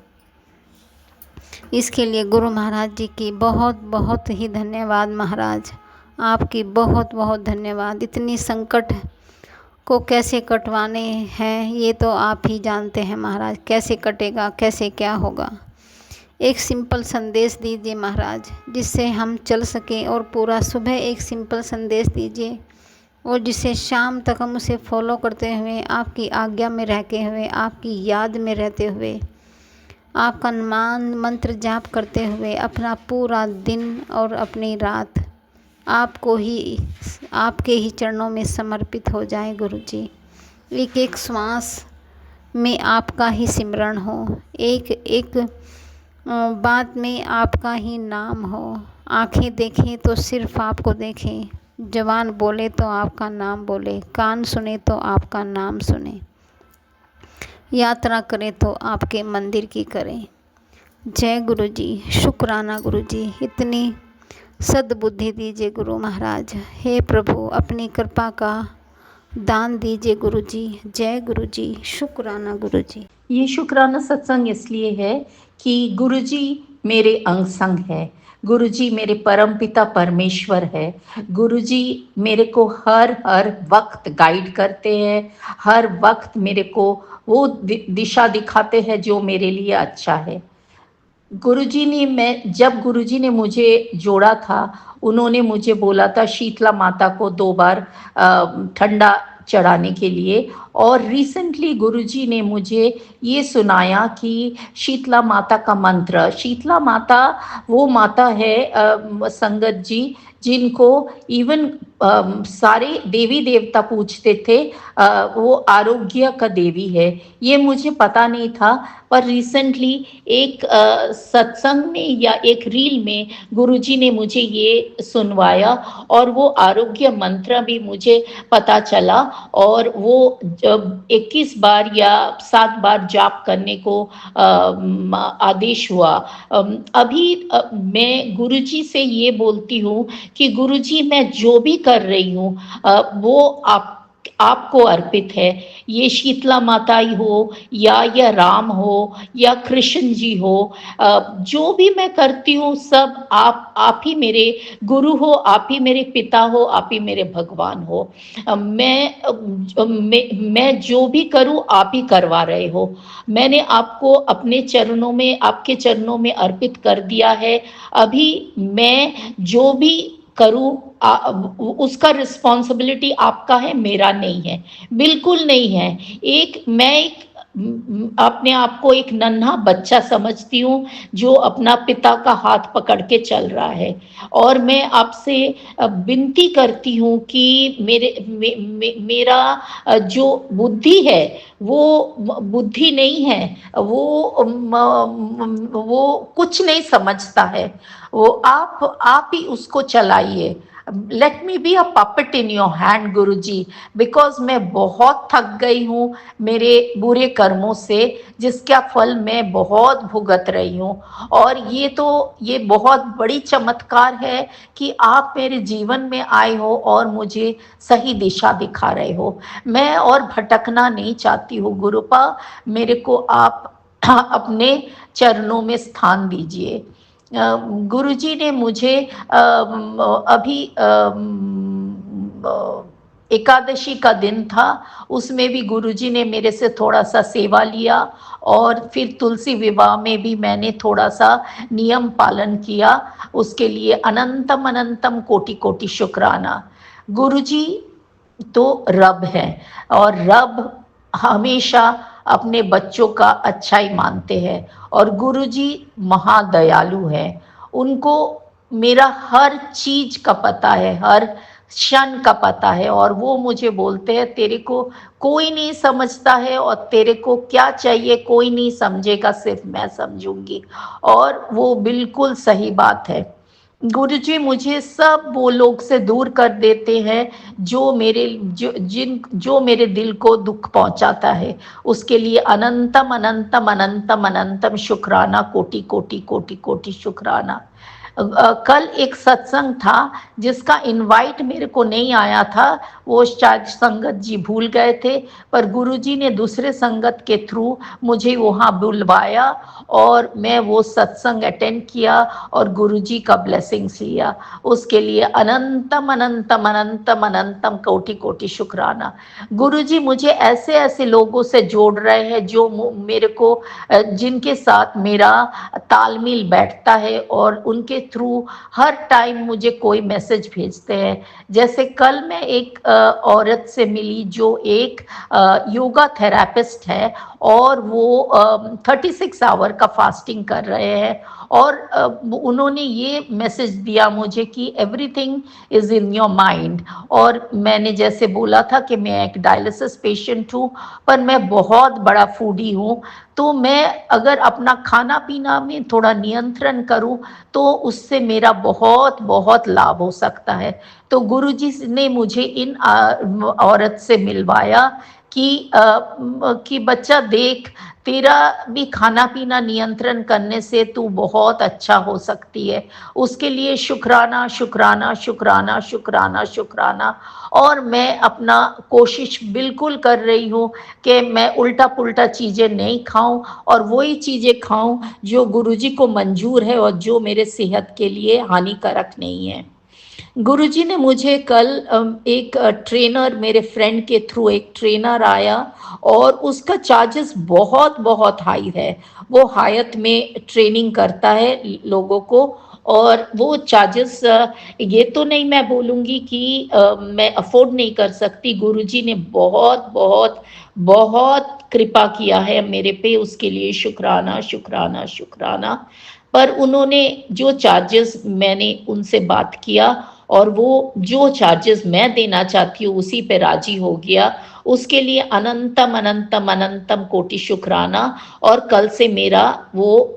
इसके लिए गुरु महाराज जी की बहुत बहुत ही धन्यवाद। महाराज आपकी बहुत बहुत धन्यवाद। इतनी संकट को कैसे कटवाने हैं ये तो आप ही जानते हैं महाराज, कैसे कटेगा, कैसे क्या होगा। एक सिंपल संदेश दीजिए महाराज, जिससे हम चल सकें, और पूरा सुबह एक सिंपल संदेश दीजिए और जिसे शाम तक हम उसे फॉलो करते हुए, आपकी आज्ञा में रहते हुए, आपकी याद में रहते हुए, आपका मान मंत्र जाप करते हुए अपना पूरा दिन और अपनी रात आपको ही, आपके ही चरणों में समर्पित हो जाए गुरु जी। एक एक श्वास में आपका ही सिमरण हो, एक एक बात में आपका ही नाम हो। आँखें देखें तो सिर्फ आपको देखें, ज़बान बोले तो आपका नाम बोले, कान सुने तो आपका नाम सुने, यात्रा करें तो आपके मंदिर की करें। जय गुरु जी, शुक्राना गुरु जी। इतनी सद्बुद्धि दीजिए गुरु महाराज। हे प्रभु अपनी कृपा का दान दीजिए गुरु जी। जय गुरु जी, शुक्राना गुरु जी। ये शुक्राना सत्संग इसलिए है कि गुरु जी मेरे अंग संग है, गुरु जी मेरे परम पिता परमेश्वर है। गुरु जी मेरे को हर वक्त गाइड करते हैं, हर वक्त मेरे को वो दिशा दिखाते हैं जो मेरे लिए अच्छा है। गुरुजी ने, जब गुरुजी ने मुझे जोड़ा था, उन्होंने मुझे बोला था शीतला माता को 2 बार ठंडा चढ़ाने के लिए। और रिसेंटली गुरुजी ने मुझे ये सुनाया कि शीतला माता का मंत्र, शीतला माता वो माता है संगत जी जिनको इवन सारे देवी देवता पूछते थे, वो आरोग्य का देवी है। ये मुझे पता नहीं था, पर रिसेंटली एक सत्संग में या एक रील में गुरुजी ने मुझे ये सुनवाया और वो आरोग्य मंत्र भी मुझे पता चला और वो 21 बार या 7 बार जाप करने को आदेश हुआ। अभी मैं गुरुजी से ये बोलती हूँ कि गुरुजी मैं जो भी कर रही हूँ वो आपको अर्पित है। ये शीतला माता ही हो या राम हो या कृष्ण जी हो, जो भी मैं करती हूँ सब आप ही मेरे गुरु हो, आप ही मेरे पिता हो, आप ही मेरे भगवान हो। मैं जो भी करूँ आप ही करवा रहे हो। मैंने आपको अपने चरणों में, आपके चरणों में अर्पित कर दिया है। अभी मैं जो भी करूँ उसका रिस्पॉन्सिबिलिटी आपका है, मेरा नहीं है, बिल्कुल नहीं है। मैं अपने आप को एक नन्हा बच्चा समझती हूँ जो अपना पिता का हाथ पकड़ के चल रहा है। और मैं आपसे विनती करती हूँ कि मेरा जो बुद्धि है वो बुद्धि नहीं है, वो कुछ नहीं समझता है। वो आप ही उसको चलाइए, let me be a puppet in your hand Guruji, because मैं बहुत थक गई हूँ मेरे बुरे कर्मों से, जिसका फल मैं बहुत भुगत रही हूँ। और ये बहुत बड़ी चमत्कार है कि आप मेरे जीवन में आए हो और मुझे सही दिशा दिखा रहे हो। मैं और भटकना नहीं चाहती हूँ गुरुपा, मेरे को आप अपने चरणों में स्थान दीजिए। गुरुजी ने मुझे अभी एकादशी का दिन था, उसमें भी गुरुजी ने मेरे से थोड़ा सा सेवा लिया, और फिर तुलसी विवाह में भी मैंने थोड़ा सा नियम पालन किया। उसके लिए अनंतम अनंतम कोटि कोटि शुक्राना। गुरुजी तो रब है, और रब हमेशा अपने बच्चों का अच्छा ही मानते हैं, और गुरुजी महादयालु है। उनको मेरा हर चीज का पता है, हर क्षण का पता है, और वो मुझे बोलते हैं तेरे को कोई नहीं समझता है, और तेरे को क्या चाहिए कोई नहीं समझेगा, सिर्फ मैं समझूंगी। और वो बिल्कुल सही बात है। गुरुजी मुझे सब वो लोग से दूर कर देते हैं जो मेरे दिल को दुख पहुंचाता है। उसके लिए अनंतम अनंतम अनंतम अनंतम शुक्राना, कोटि कोटि कोटि कोटि शुक्राना। कल एक सत्संग था जिसका इनवाइट मेरे को नहीं आया था, वो शायद संगत जी भूल गए थे, पर गुरुजी ने दूसरे संगत के थ्रू मुझे वहाँ बुलवाया, और मैं वो सत्संग अटेंड किया और गुरुजी का ब्लेसिंग्स लिया। उसके लिए अनंतम अनंतम अनंतम अनंतम कोटि कोटि शुक्राना। गुरुजी मुझे ऐसे ऐसे लोगों से जोड़ रहे हैं जो मेरे को जिनके साथ मेरा तालमेल बैठता है, और उनके थ्रू हर टाइम मुझे कोई मैसेज भेजते हैं। जैसे कल मैं एक औरत से मिली जो एक योगा थेरापिस्ट है, और वो 36 आवर का फास्टिंग कर रहे हैं, और उन्होंने ये मैसेज दिया मुझे कि everything is in your mind. और मैंने जैसे बोला था कि मैं एक डायलिसिस पेशेंट हूँ, पर मैं बहुत बड़ा फूडी हूँ, तो मैं अगर अपना खाना पीना में थोड़ा नियंत्रण करूं तो उससे मेरा बहुत बहुत लाभ हो सकता है। तो गुरुजी ने मुझे इन औरत से मिलवाया कि बच्चा देख, तेरा भी खाना पीना नियंत्रण करने से तू बहुत अच्छा हो सकती है। उसके लिए शुक्राना शुक्राना शुक्राना शुक्राना शुक्राना। और मैं अपना कोशिश बिल्कुल कर रही हूँ कि मैं उल्टा पुल्टा चीज़ें नहीं खाऊं, और वही चीज़ें खाऊं जो गुरुजी को मंजूर है और जो मेरे सेहत के लिए हानिकारक नहीं है। गुरुजी ने मुझे कल एक ट्रेनर, मेरे फ्रेंड के थ्रू एक ट्रेनर आया, और उसका चार्जेस बहुत बहुत हाई है। वो हायत में ट्रेनिंग करता है लोगों को, और वो चार्जेस ये तो नहीं मैं बोलूँगी कि मैं अफोर्ड नहीं कर सकती। गुरुजी ने बहुत बहुत बहुत कृपा किया है मेरे पे, उसके लिए शुक्राना शुक्राना शुक्राना। पर उन्होंने जो चार्जेस, मैंने उनसे बात किया, और वो जो चार्जेस मैं देना चाहती हूँ उसी पे राजी हो गया। उसके लिए अनंतम अनंतम अनंतम कोटि शुक्राना। और कल से मेरा वो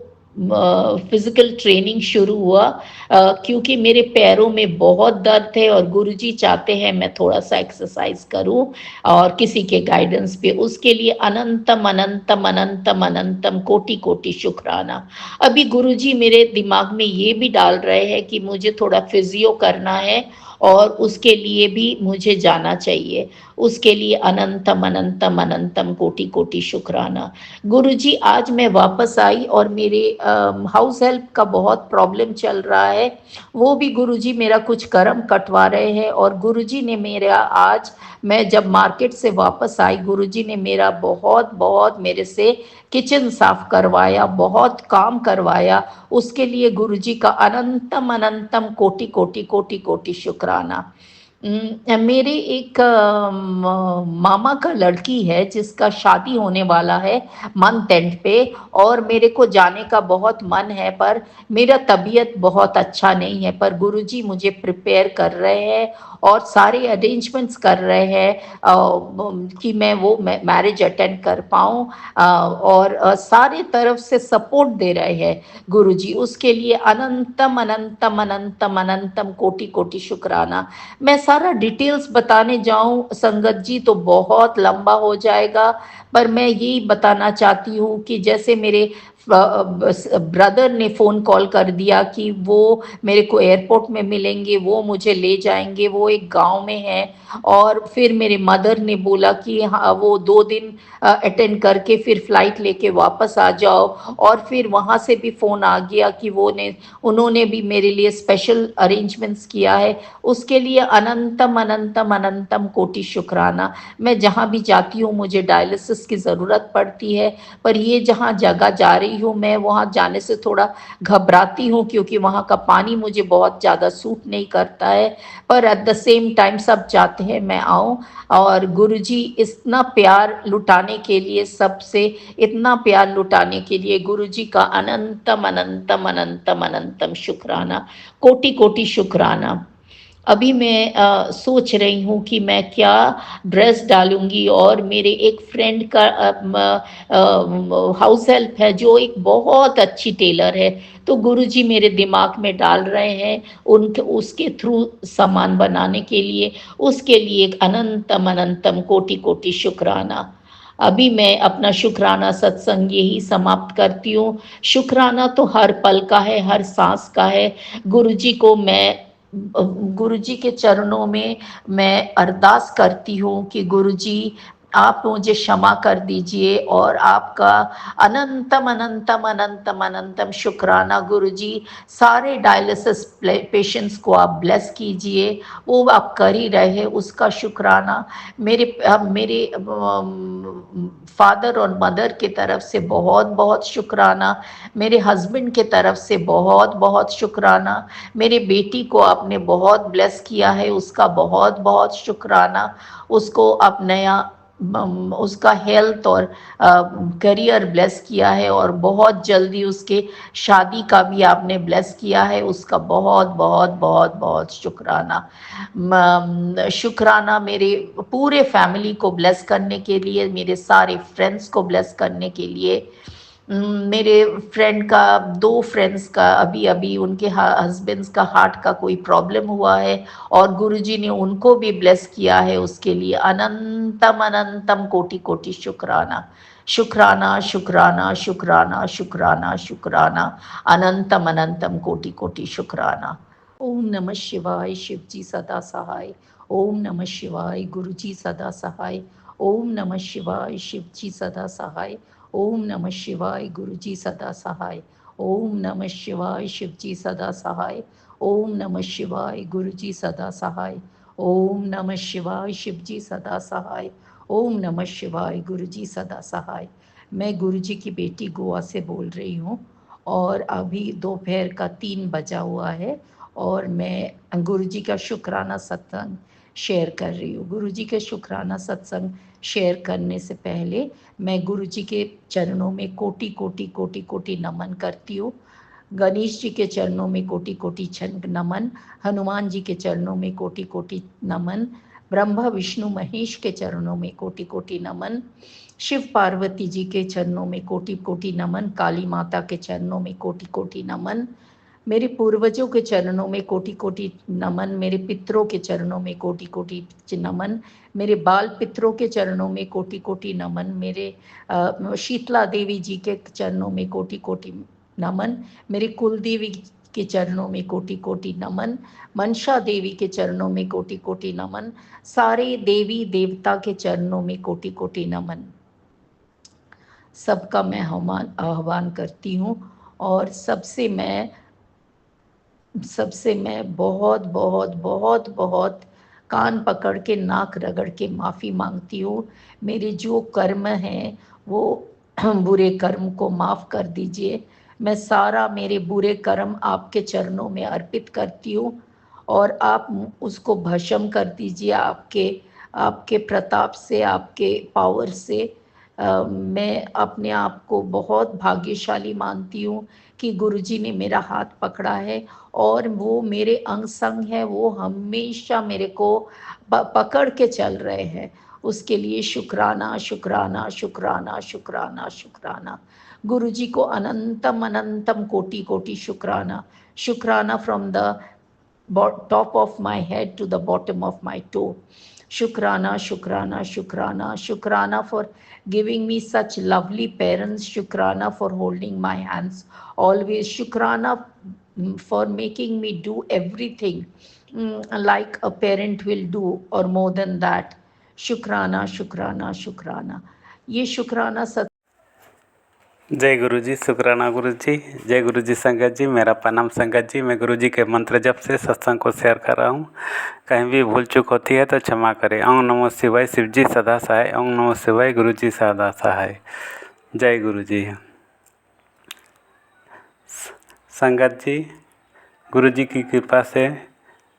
फिजिकल ट्रेनिंग शुरू हुआ, क्योंकि मेरे पैरों में बहुत दर्द है, और गुरुजी चाहते हैं मैं थोड़ा सा एक्सरसाइज करूं, और किसी के गाइडेंस पे। उसके लिए अनंतम अनंतम अनंतम अनंतम कोटि कोटि शुक्राना। अभी गुरुजी मेरे दिमाग में ये भी डाल रहे हैं कि मुझे थोड़ा फिजियो करना है, और उसके लिए भी मुझे जाना चाहिए। उसके लिए अनंतम अनंतम अनंतम कोटि कोटि शुक्राना। गुरुजी आज मैं वापस आई, और मेरे हाउस हेल्प का बहुत प्रॉब्लम चल रहा है, वो भी गुरुजी मेरा कुछ कर्म कटवा रहे हैं। और गुरुजी ने मेरा आज, मैं जब मार्केट से वापस आई, गुरुजी ने मेरा बहुत बहुत मेरे से किचन साफ करवाया, बहुत काम करवाया। उसके लिए गुरुजी का अनंतम अनंतम कोटि कोटि कोटि कोटि शुक्राना। मेरे एक मामा का लड़की है जिसका शादी होने वाला है मंथ एंड पे, और मेरे को जाने का बहुत मन है, पर मेरा तबीयत बहुत अच्छा नहीं है। पर गुरुजी मुझे प्रिपेयर कर रहे हैं, और सारे अरेंजमेंट्स कर रहे हैं कि मैं वो मैरिज अटेंड कर पाऊँ, और सारे तरफ से सपोर्ट दे रहे हैं गुरुजी। उसके लिए अनंतम अनंतम अनंतम अनंतम कोटि कोटि शुक्राना। मैं सारा डिटेल्स बताने जाऊं संगत जी तो बहुत लंबा हो जाएगा, पर मैं यही बताना चाहती हूँ कि जैसे मेरे ब्रदर ने फ़ोन कॉल कर दिया कि वो मेरे को एयरपोर्ट में मिलेंगे, वो मुझे ले जाएंगे, वो एक गांव में है। और फिर मेरे मदर ने बोला कि हाँ वो 2 दिन अटेंड करके फिर फ्लाइट लेके वापस आ जाओ। और फिर वहाँ से भी फ़ोन आ गया कि उन्होंने भी मेरे लिए स्पेशल अरेंजमेंट्स किया है। उसके लिए अनंतम अनंतम अनंतम कोटि शुक्राना। मैं जहाँ भी जाती हूँ मुझे डायलिसिस की ज़रूरत पड़ती है, पर ये जहाँ जगह जा रही हूँ मैं वहाँ जाने से थोड़ा घबराती हूँ क्योंकि वहाँ का पानी मुझे बहुत ज़्यादा सूट नहीं करता है। पर एट द सेम टाइम सब चाहते हैं मैं आऊँ, और गुरुजी इतना प्यार लुटाने के लिए, सबसे इतना प्यार लुटाने के लिए गुरुजी का अनंतम अनंतम अनंतम अनंतम शुक्राना, कोटि कोटि शुक्राना। अभी मैं सोच रही हूँ कि मैं क्या ड्रेस डालूंगी, और मेरे एक फ्रेंड का हाउस हेल्प है जो एक बहुत अच्छी टेलर है, तो गुरुजी मेरे दिमाग में डाल रहे हैं उनके उसके थ्रू सामान बनाने के लिए। उसके लिए एक अनंतम अनंतम कोटि कोटि शुक्राना। अभी मैं अपना शुक्राना सत्संग यही समाप्त करती हूँ। शुक्राना तो हर पल का है, हर सांस का है। गुरुजी को मैं गुरुजी के चरणों में मैं अरदास करती हूँ कि गुरुजी आप मुझे क्षमा कर दीजिए, और आपका अनंतम अनंतम अनंतम अनंतम शुक्राना गुरुजी। सारे डायलिसिस पेशेंट्स को आप ब्लेस कीजिए, वो आप कर ही रहे हैं, उसका शुक्राना। मेरे फादर और मदर की तरफ से बहुत बहुत शुक्राना। मेरे हस्बैंड के तरफ से बहुत बहुत शुक्राना। मेरे बेटी को आपने बहुत ब्लेस किया है, उसका बहुत बहुत शुक्राना। उसको आप नया उसका हेल्थ और करियर ब्लेस किया है, और बहुत जल्दी उसके शादी का भी आपने ब्लेस किया है, उसका बहुत बहुत बहुत बहुत शुक्राना। शुक्राना मेरे पूरे फैमिली को ब्लेस करने के लिए, मेरे सारे फ्रेंड्स को ब्लेस करने के लिए। मेरे फ्रेंड का 2 फ्रेंड्स का अभी अभी उनके हस्बैंड्स का हार्ट का कोई प्रॉब्लम हुआ है, और गुरुजी ने उनको भी ब्लेस किया है। उसके लिए अनंतम अनंतम कोटि कोटि शुक्राना। शुक्राना शुक्राना शुक्राना शुक्राना शुक्राना, अनंतम अनंतम कोटि कोटि शुक्राना। ओम नमः शिवाय, शिव जी सदा सहाय। ओम नमः शिवाय, गुरु जी सदा सहाय। ओम नमः शिवाय, शिव जी सदा सहाय। ओम नमः शिवाय, गुरु जी सदा सहाय। ओम नमः शिवाय, शिव जी सदा सहाय। ओम नमः शिवाय, गुरु जी सदा सहाय। ओम नमः शिवाय, शिव जी सदा सहाय। ओम नमः शिवाय, गुरु जी सदा सहाय। मैं गुरु जी की बेटी गोवा से बोल रही हूँ, और अभी दोपहर का 3 बजा हुआ है, और मैं गुरुजी का शुक्राना सत्संग शेयर कर रही हूँ। गुरुजी के शुक्राना सत्संग शेयर करने से पहले मैं गुरुजी के चरणों में कोटि कोटि कोटि कोटि नमन करती हूँ। गणेश जी के चरणों में कोटि कोटि नमन, हनुमान जी के चरणों में कोटि कोटि नमन, ब्रह्मा विष्णु महेश के चरणों में कोटि कोटि नमन, शिव पार्वती जी के चरणों में कोटि कोटि नमन, काली माता के चरणों में कोटि कोटि नमन, मेरे पूर्वजों के चरणों में कोटि कोटि नमन, मेरे पितरों के चरणों में कोटि कोटि नमन, मेरे बाल पितरों के चरणों में कोटि कोटि नमन, मेरे शीतला देवी जी के चरणों में कोटि कोटि नमन, मेरे कुल देवी के चरणों में कोटि कोटि नमन, मनसा देवी के चरणों में कोटि कोटि नमन, सारे देवी देवता के चरणों में कोटि कोटि नमन। सबका मैं आह्वान करती हूँ, और सबसे मैं बहुत बहुत बहुत बहुत कान पकड़ के नाक रगड़ के माफ़ी मांगती हूँ। मेरे जो कर्म हैं वो बुरे कर्म को माफ़ कर दीजिए। मैं सारा मेरे बुरे कर्म आपके चरणों में अर्पित करती हूँ, और आप उसको भस्म कर दीजिए आपके प्रताप से, आपके पावर से। मैं अपने आप को बहुत भाग्यशाली मानती हूँ कि गुरुजी ने मेरा हाथ पकड़ा है और वो मेरे अंग संग है, वो हमेशा मेरे को पकड़ के चल रहे हैं। उसके लिए शुक्राना शुक्राना शुक्राना शुक्राना शुक्राना। गुरुजी को अनंतम अनंतम कोटि कोटि शुक्राना। शुक्राना from the top of my head to the bottom of my toe. Shukrana, Shukrana, Shukrana, Shukrana for giving me such lovely parents. Shukrana for holding my hands always. Shukrana for making me do everything like a parent will do or more than that. Shukrana, Shukrana, Shukrana. ये शुक्राना सत जय गुरु जी, शुक्राना गुरु जी। जय गुरु जी संगत जी, मेरा प्रणाम संगत जी। मैं गुरु जी के मंत्र जप से सत्संग को शेयर कर रहा हूँ। कहीं भी भूल चूक होती है तो क्षमा करें। ओम नमो शिवाय, शिव जी सदा सहाय। ओम नमो शिवाय, गुरु जी सदा सहाय। जय गुरु जी। संगत जी, गुरु जी की कृपा से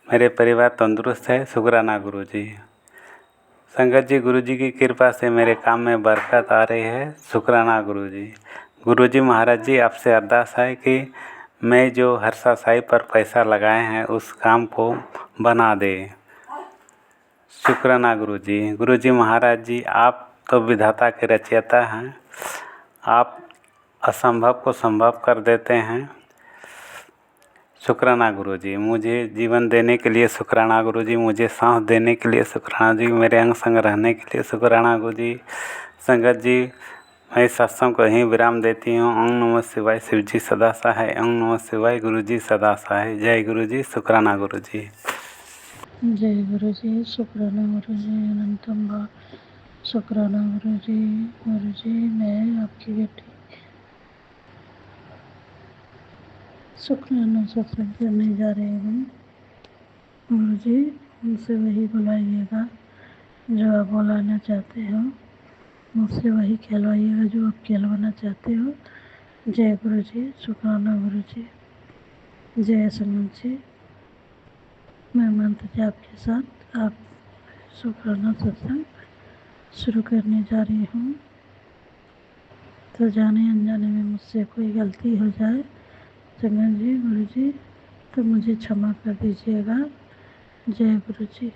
मेरे परिवार तंदुरुस्त है। शुक्राना गुरु जी। संगत जी, गुरु जी की कृपा से मेरे काम में बरकत आ रही है। शुक्राना गुरु जी। गुरु जी महाराज जी, आपसे अरदास है कि मैं जो हर्षा साई पर पैसा लगाए हैं उस काम को बना दे। शुक्राना गुरु जी। गुरु जी महाराज जी, आप तो विधाता के रचयिता हैं। आप असंभव को संभव कर देते हैं। शुक्राना गुरु जी। मुझे जीवन देने के लिए शुक्राना गुरु जी। मुझे सांस देने के लिए शुक्राना जी। मेरे अंग संग रहने के लिए शुक्राना गुरु जी। संगत जी, मैं सत्संग को यहीं विराम देती हूँ। ओम नमः शिवाय, शिव जी सदा सहाय। ओम नमः शिवाय, गुरु जी सदा सहाय। जय गुरु जी, शुक्राना गुरु जी। जय गुरु जी, शुक्राना गुरु जी, अनंतम बा शुक्राना गुरु जी। गुरु जी, मैं आपकी बेटी शुक्राना सत्संग करने जा रही हूँ। गुरु जी, मुझसे वही बुलाइएगा जो आप बुलाना चाहते हो। मुझसे वही कहलवाइएगा जो आप कहलवाना चाहते हो। जय गुरु जी, शुक्राना गुरु जी। जय संगत जी। मैं मंत्र जाप के साथ आप शुक्राना सत्संग शुरू करने जा रही हूँ। तो जाने अनजाने में मुझसे कोई गलती हो जाए संगत जी, गुरु जी, तो मुझे क्षमा कर दीजिएगा। जय गुरु जी।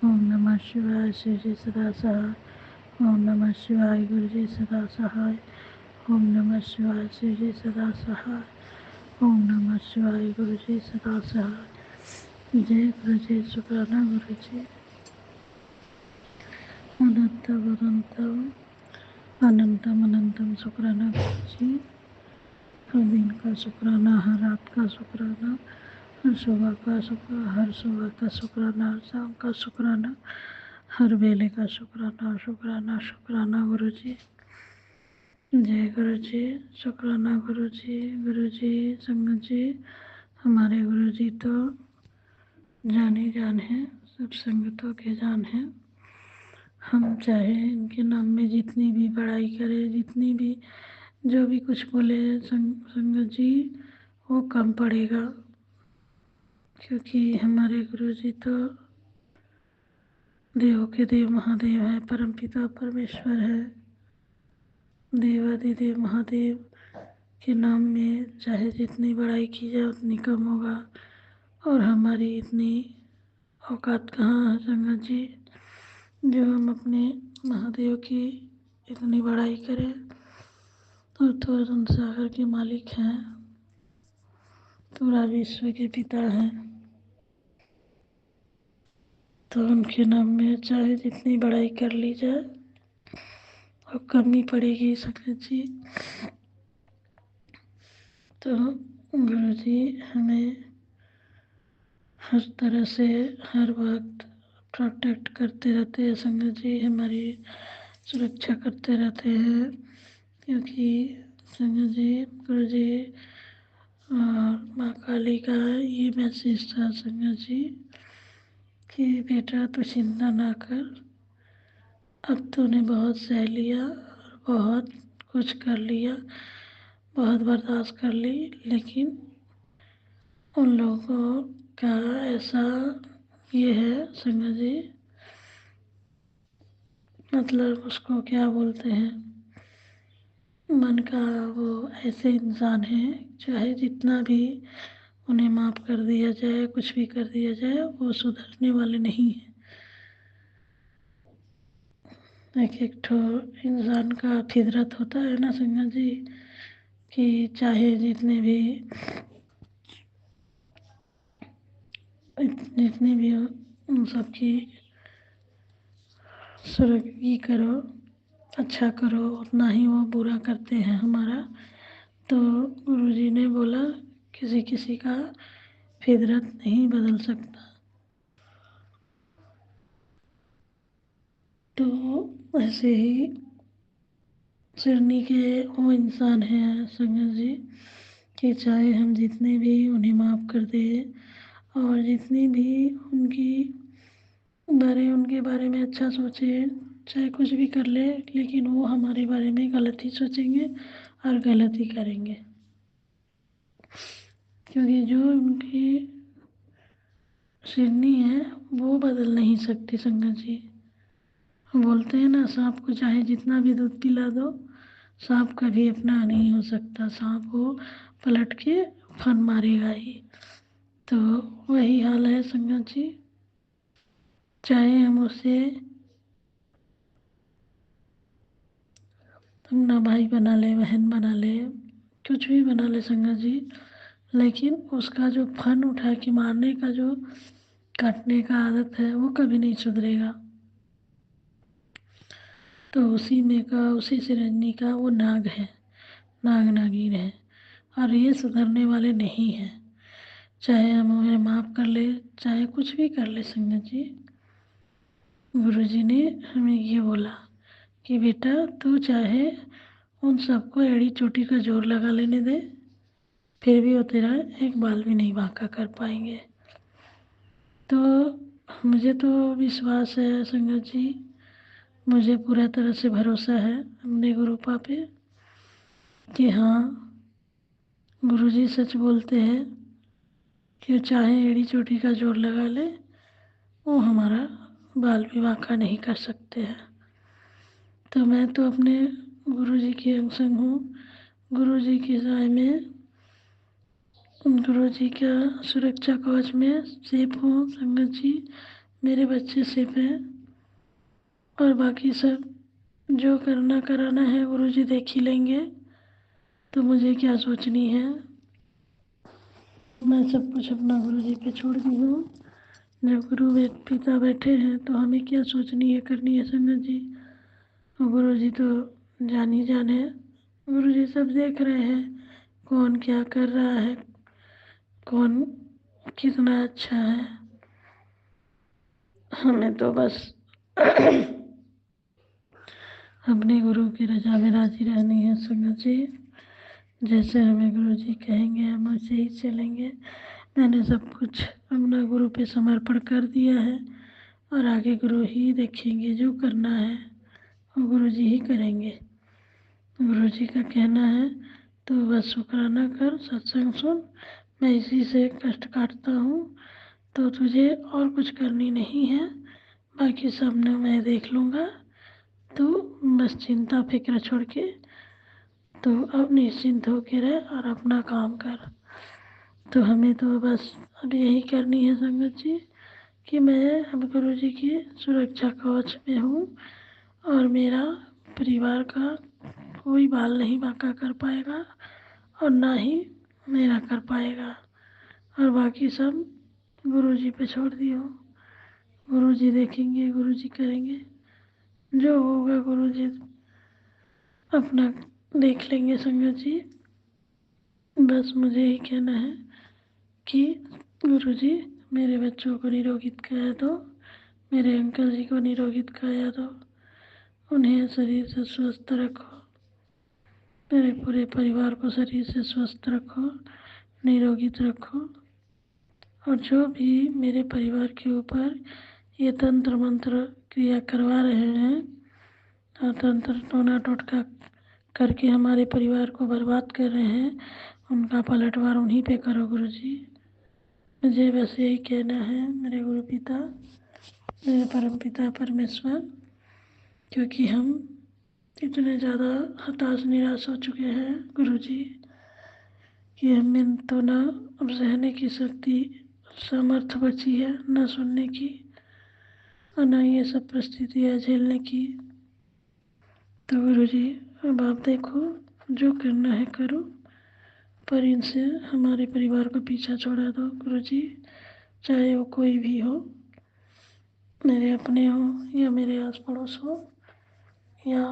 ओम नमः शिवाय, शिव जी सदा सहाय। ओम नमः शिवाय, गुरु जी सदा सहाय। ओम नमः शिवाय, शिव जी सदा सहाय। ओम नमः शिवाय, गुरु जी सदा सहाय। जय गुरु जी, शुक्राना गुरु जी। अनंतम अनंतम अनंतम अनंतम शुक्राना गुरु जी। हर दिन का शुक्राना, हर रात का शुक्राना, हर सुबह का शुक्राना, हर सुबह का शुक्राना, हर शाम का शुक्राना, हर वेले का शुक्राना शुक्राना शुक्राना गुरु जी। जय गुरु जी, शुक्राना गुरु जी। गुरु जी, संगत जी, हमारे गुरु जी तो जाने जान है, सब संगतों के जान है। हम चाहे इनके नाम में जितनी भी बड़ाई करें, जितनी भी जो भी कुछ बोले संगत जी, वो कम पड़ेगा, क्योंकि हमारे गुरु जी तो देवों के देव महादेव हैं, परमपिता परमेश्वर है। देवादिदेव महादेव के नाम में चाहे जितनी बड़ाई की जाए उतनी कम होगा, और हमारी इतनी औकात कहाँ है संगत जी जो हम अपने महादेव की इतनी बड़ाई करें। और तो संसार के मालिक हैं, पूरा विश्व के पिता हैं, तो उनके नाम में चाहे जितनी बड़ाई कर ली जाए और कमी पड़ेगी संगत जी। तो गुरु जी हमें हर तरह से हर वक्त प्रोटेक्ट करते रहते हैं संगत जी, हमारी सुरक्षा करते रहते हैं, क्योंकि संगत जी गुरु जी और माँ काली का ये मैसेज था संगत जी कि बेटा तू चिंता ना कर, अब तूने बहुत सह लिया और बहुत कुछ कर लिया, बहुत बर्दाश्त कर ली, लेकिन उन लोगों का ऐसा ये है संगत जी, मतलब उसको क्या बोलते हैं, मन का वो ऐसे इंसान है, चाहे जितना भी उन्हें माफ़ कर दिया जाए, कुछ भी कर दिया जाए, वो सुधरने वाले नहीं हैं। एक एक ठो इंसान का फितरत होता है ना संगत जी, कि चाहे जितने भी हो उन सबकी सुरगी करो, अच्छा करो, उतना ही वो बुरा करते हैं हमारा। तो गुरुजी ने बोला किसी किसी का फितरत नहीं बदल सकता। तो ऐसे ही सिरनी के वो इंसान हैं संगत जी, कि चाहे हम जितने भी उन्हें माफ़ कर दें और जितनी भी उनके बारे में अच्छा सोचे, चाहे कुछ भी कर ले, लेकिन वो हमारे बारे में गलत ही सोचेंगे और गलत ही करेंगे। क्योंकि जो उनकी सिरनी है वो बदल नहीं सकती संगत जी। बोलते हैं ना, सांप को चाहे जितना भी दूध पिला दो, सांप कभी अपना नहीं हो सकता, सांप वो पलट के फन मारेगा ही। तो वही हाल है संगत जी, चाहे हम उसे अपना भाई बना ले, बहन बना ले, कुछ भी बना ले संगत जी, लेकिन उसका जो फन उठा के मारने का जो काटने का आदत है वो कभी नहीं सुधरेगा। तो उसी से रजनी का वो नाग है, नाग नागिन है, और ये सुधरने वाले नहीं हैं। चाहे हम उन्हें माफ़ कर ले, चाहे कुछ भी कर ले संगत जी, गुरुजी ने हमें ये बोला कि बेटा तू चाहे उन सबको एड़ी चोटी का जोर लगा लेने दे, फिर भी वो तेरा एक बाल भी नहीं बांका कर पाएंगे। तो मुझे तो विश्वास है संगत जी, मुझे पूरा तरह से भरोसा है अपने गुरुपा पे कि हाँ, गुरुजी सच बोलते हैं कि चाहे एड़ी चोटी का जोर लगा ले, वो हमारा बाल भी बांका नहीं कर सकते हैं। तो मैं तो अपने गुरुजी की अंग हूँ, गुरुजी की साय में, गुरुजी का सुरक्षा कवच में सेफ हूँ संगत जी। मेरे बच्चे सेफ हैं और बाकी सब जो करना कराना है गुरुजी देख ही लेंगे, तो मुझे क्या सोचनी है। मैं सब कुछ अपना गुरुजी पे छोड़ दी हूँ। जब पिता बैठे हैं तो हमें क्या सोचनी है, करनी है संगत जी। और गुरुजी तो जान ही जान है, गुरुजी सब देख रहे हैं, कौन क्या कर रहा है, कौन कितना अच्छा है। हमें तो बस अपने गुरु की रजा में राजी रहनी है संगत जी। जैसे हमें गुरुजी कहेंगे हम वैसे ही चलेंगे। मैंने सब कुछ अपना गुरु पे समर्पण कर दिया है और आगे गुरु ही देखेंगे, जो करना है वो गुरुजी ही करेंगे। गुरुजी का कहना है तो बस शुक्राना कर, सत्संग सुन, मैं इसी से कष्ट काटता हूँ, तो तुझे और कुछ करनी नहीं है, बाकी सब ने मैं देख लूँगा। तो बस चिंता फिक्र छोड़ के तो अब निश्चिंत होके रह और अपना काम कर। तो हमें तो बस अब यही करनी है संगत जी, कि मैं अब गुरुजी की सुरक्षा कवच में हूँ और मेरा परिवार का कोई बाल नहीं बांका कर पाएगा और ना ही मेरा कर पाएगा। और बाकी सब गुरुजी पे छोड़ दियो, गुरुजी देखेंगे, गुरुजी करेंगे, जो होगा गुरुजी अपना देख लेंगे संगत जी। बस मुझे यही कहना है कि गुरुजी मेरे बच्चों को निरोगित काया दो, मेरे अंकल जी को निरोगित काया दो, उन्हें शरीर से स्वस्थ रखो, मेरे पूरे परिवार को शरीर से स्वस्थ रखो, निरोगित रखो। और जो भी मेरे परिवार के ऊपर ये तंत्र मंत्र क्रिया करवा रहे हैं और तंत्र टोना टोटका करके हमारे परिवार को बर्बाद कर रहे हैं, उनका पलटवार उन्हीं पे करो गुरुजी। मुझे बस यही कहना है मेरे गुरु पिता, मेरे परम पिता परमेश्वर, क्योंकि हम इतने ज़्यादा हताश निराश हो चुके हैं गुरुजी कि हमें तो ना अब सहने की शक्ति सामर्थ्य बची है, ना सुनने की और ना ये सब परिस्थितियाँ झेलने की। तो गुरुजी अब आप देखो, जो करना है करो, पर इनसे हमारे परिवार का पीछा छोड़ा दो गुरुजी, चाहे वो कोई भी हो, मेरे अपने हो या मेरे आस पड़ोस हो या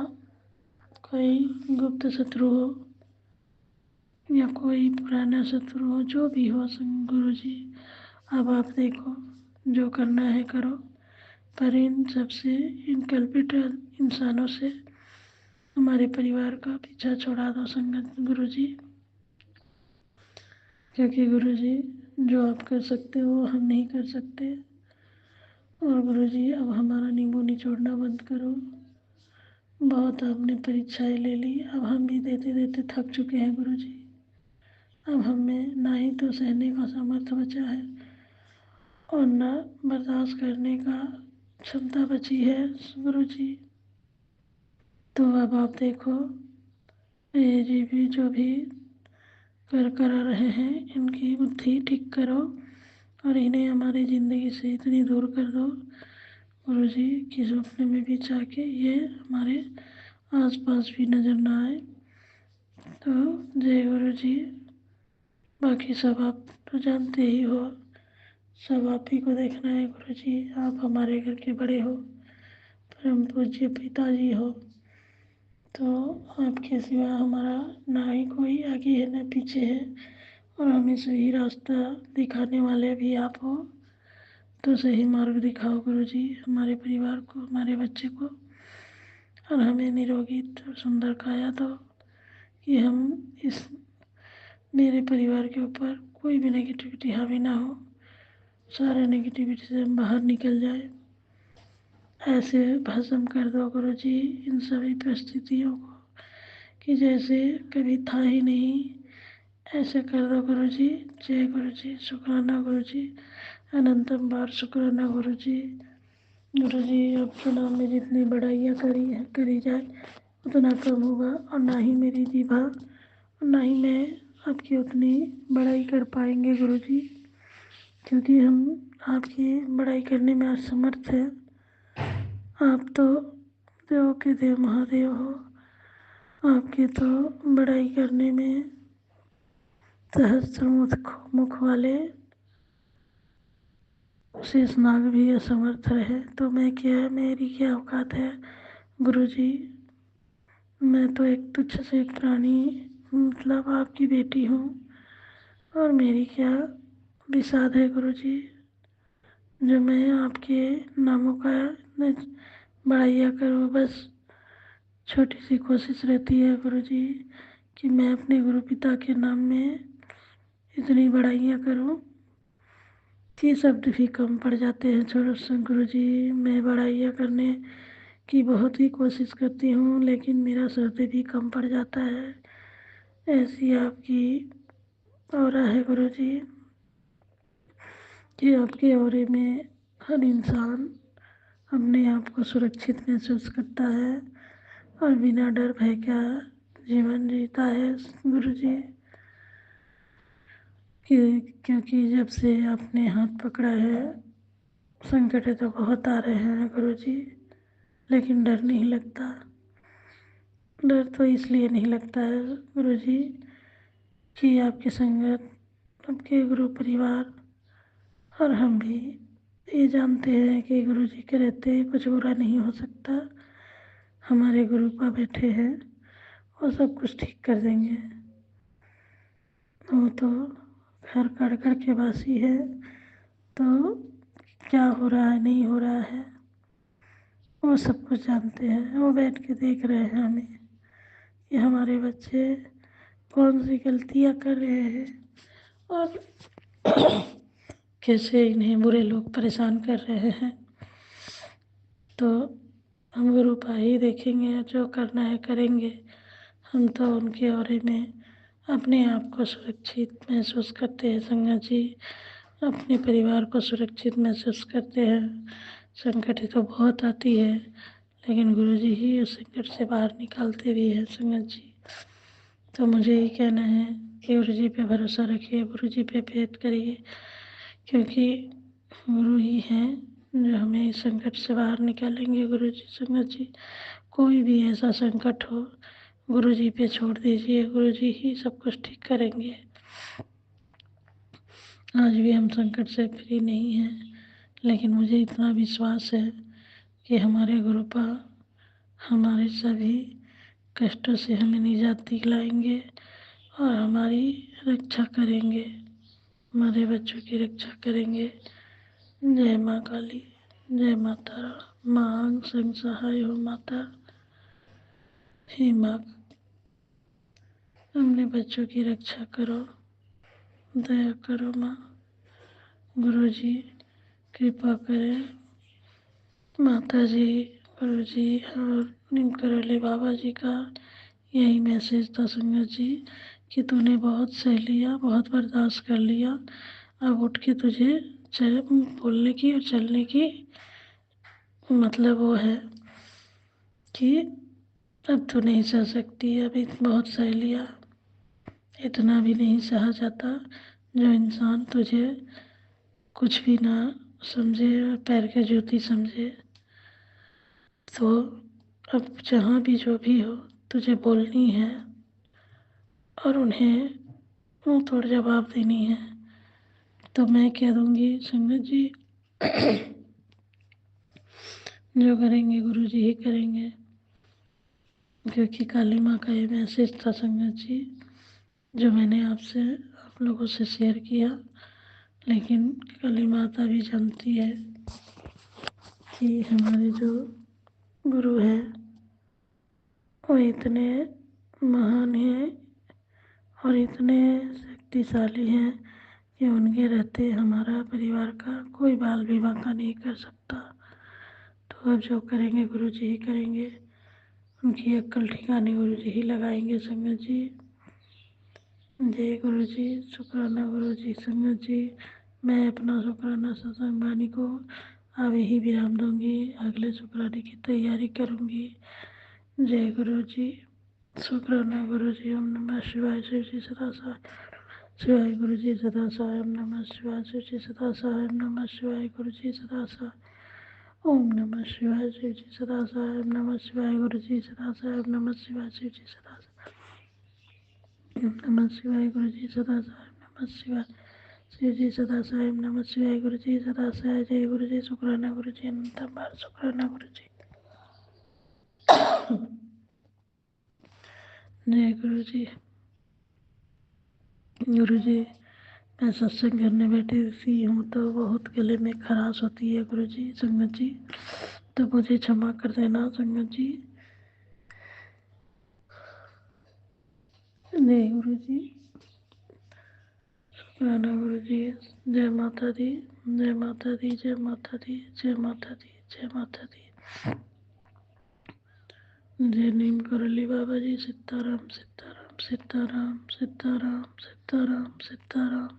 कोई गुप्त शत्रु हो या कोई पुराना शत्रु हो, जो भी हो गुरुजी, अब आप देखो, जो करना है करो, पर इन सबसे, इन कल्पित इंसानों से हमारे परिवार का पीछा छुड़ा दो संगत गुरुजी, क्योंकि गुरुजी जो आप कर सकते हो हम नहीं कर सकते। और गुरुजी अब हमारा नींबू निचोड़ना बंद करो, बहुत आपने परीक्षाएं ले ली, अब हम भी देते देते थक चुके हैं गुरुजी। अब हमें ना ही तो सहने का सामर्थ्य बचा है और ना बर्दाश्त करने का क्षमता बची है गुरुजी। तो अब आप देखो, ये जी भी जो भी करा रहे हैं, इनकी बुद्धि ठीक करो और इन्हें हमारी ज़िंदगी से इतनी दूर कर दो गुरुजी कि सपने में भी चाह के ये हमारे आसपास भी नज़र ना आए। तो जय गुरुजी। बाकी सब आप तो जानते ही हो, सब आप ही को देखना है गुरुजी, आप हमारे घर के बड़े हो, परम पूज्य पिताजी हो, तो आपके सिवा हमारा ना ही कोई आगे है ना पीछे है, और हमें सही रास्ता दिखाने वाले भी आप हो। तो सही मार्ग दिखाओ गुरुजी हमारे परिवार को, हमारे बच्चे को, और हमें निरोगी और सुंदर काया दो कि हम इस मेरे परिवार के ऊपर कोई भी नेगेटिविटी हावी ना हो, सारे नेगेटिविटी से हम बाहर निकल जाए। ऐसे भस्म कर दो गुरुजी इन सभी परिस्थितियों को कि जैसे कभी था ही नहीं, ऐसे कर दो गुरुजी। जय गुरुजी, शुक्राना गुरुजी, अनंतम बार शुक्राना गुरुजी। गुरुजी आपके नाम में जितनी बड़ाइयाँ करी जाए उतना कम होगा, और ना ही मेरी जीभा और ना ही मैं आपकी उतनी बड़ाई कर पाएंगे गुरुजी, क्योंकि हम आपकी बड़ाई करने में असमर्थ हैं। आप तो देव के देव महादेव हो, आपके तो बड़ाई करने में सहस्त्र मुख वाले शेषनाग भी असमर्थ रहे, तो मैं क्या, मेरी क्या औकात है गुरुजी। मैं तो एक तुच्छ से प्राणी, मतलब आपकी बेटी हूँ, और मेरी क्या विषाद है गुरुजी, जो मैं आपके नामों का बड़ाइया करूँ। बस छोटी सी कोशिश रहती है गुरुजी कि मैं अपने गुरु पिता के नाम में इतनी बड़ाइयाँ करूँ कि शब्द भी कम पड़ जाते हैं। छोड़ो गुरुजी, मैं बड़ाइयाँ करने की बहुत ही कोशिश करती हूँ, लेकिन मेरा शब्द भी कम पड़ जाता है। ऐसी आपकी औरा है गुरुजी कि आपके औरे में हर इंसान अपने आप को सुरक्षित महसूस करता है और बिना डर भय का जीवन जीता है गुरुजी। क्योंकि जब से आपने हाथ पकड़ा है, संकट तो बहुत आ रहे हैं गुरुजी, लेकिन डर नहीं लगता। डर तो इसलिए नहीं लगता है गुरुजी कि आपकी संगत, आपके गुरु परिवार और हम भी ये जानते हैं कि गुरुजी के रहते कुछ बुरा नहीं हो सकता। हमारे गुरु पा बैठे हैं, वो सब कुछ ठीक कर देंगे। वो तो घर कड़ के वासी है, तो क्या हो रहा है नहीं हो रहा है वो सब कुछ जानते हैं। वो बैठ के देख रहे हैं हमें कि हमारे बच्चे कौन सी गलतियाँ कर रहे हैं और कैसे इन्हें बुरे लोग परेशान कर रहे हैं। तो हम गुरुपा ही देखेंगे, जो करना है करेंगे। हम तो उनके औरे में अपने आप को सुरक्षित महसूस करते हैं संगत जी, अपने परिवार को सुरक्षित महसूस करते हैं। संकट तो बहुत आती है, लेकिन गुरुजी ही उस संकट से बाहर निकालते भी हैं संगत जी। तो मुझे यही कहना है कि गुरुजी पे भरोसा रखिए, गुरुजी पे फेथ करिए, क्योंकि गुरु ही हैं जो हमें इस संकट से बाहर निकालेंगे। गुरुजी संगत जी, कोई भी ऐसा संकट हो गुरुजी पे छोड़ दीजिए, गुरुजी ही सब कुछ ठीक करेंगे। आज भी हम संकट से फ्री नहीं हैं, लेकिन मुझे इतना विश्वास है कि हमारे गुरुपा हमारे सभी कष्टों से हमें निजात दिलाएंगे और हमारी रक्षा करेंगे, हमारे बच्चों की रक्षा करेंगे। जय माँ काली, जय माता राम। माँ अंग संग सहाय हो माता। हे माँ, अपने बच्चों की रक्षा करो, दया करो माँ। गुरुजी कृपा करें। माता जी, गुरु जी और नीम करौली बाबा जी का यही मैसेज था संगत जी कि तूने बहुत सह लिया, बहुत बर्दाश्त कर लिया, अब उठ के तुझे बोलने की और चलने की मतलब वो है कि अब तू नहीं सह सकती, अभी बहुत सह लिया, इतना भी नहीं सहा जाता। जो इंसान तुझे कुछ भी ना समझे, पैर के जूती समझे, तो अब जहाँ भी जो भी हो तुझे बोलनी है और उन्हें मुँह तोड़ जवाब देनी है। तो मैं कह दूँगी संगत जी, जो करेंगे गुरु जी ही करेंगे, क्योंकि काली माँ का ये मैसेज था संगत जी जो मैंने आपसे आप लोगों से शेयर किया। लेकिन काली माता भी जानती है कि हमारे जो गुरु हैं वो इतने महान हैं और इतने शक्तिशाली हैं कि उनके रहते हमारा परिवार का कोई बाल विवाह का नहीं कर सकता। तो अब जो करेंगे गुरु जी ही करेंगे, उनकी अक्ल ठिकाने गुरु जी ही लगाएंगे संगत जी। जय गुरु जी, शुक्राना गुरु जी। संगत जी, मैं अपना शुक्राना सत्संग वाणी को अब यही विराम दूंगी, अगले शुक्राने की तैयारी करूंगी। जय गुरु जी, शुक्राना गुरु जी। ओम नमः शिवाय। शिव जी सदा शिवाय। गुरु जी सदा सहाय। ओम नमः शिवाय। शिव जी सदा सहाय। ओम नमः शिवाय। गुरु जी सदा सहाय। ओम नमः शिवाय। शिव जी सदा सहाय। ओम नमः शिवाय। गुरु जी सदा सहाय। ओम नमः शिवाय। शिव जी सदा सहाय। ओम नमः शिवाय। गुरु जी सदा सहाय। ओम नमः शिवाय। शिव जी सदा सहाय। ओम नमः शिवाय। गुरु जी सदा सहाय। जय गुरु जी, शुक्राना गुरु जी। अनंत बार शुक्राना गुरु जी। जय गुरु जी। गुरु जी, मैं सत्संग करने बैठी सी हूँ तो बहुत गले में खराश होती है गुरु जी संगत जी, तो मुझे क्षमा कर देना संगत जी। जय गुरु जी, शुक्राना गुरु जी। जय माता दी, जय माता दी, जय माता दी, जय माता दी, जय माता दी। जय नीम करौली बाबा जी। सीताराम सीताराम सीताराम सीताराम सीताराम सीताराम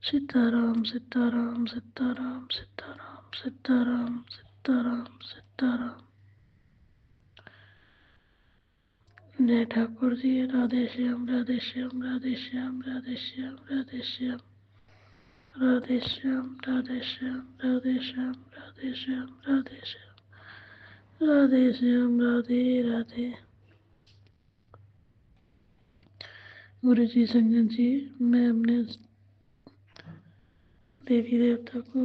सीताराम सीताराम सीताराम सीताराम सीताराम सीताराम सीताराम। जय ठाकुर जी। राधे श्याम राधे श्याम राधे श्याम राधे श्याम राधे श्याम राधे श्याम राधे श्याम राधे श्याम राधे श्याम राधे श्याम राधे श्याम राधे राधे। गुरु जी संगत जी, मैं अपने देवी देवता को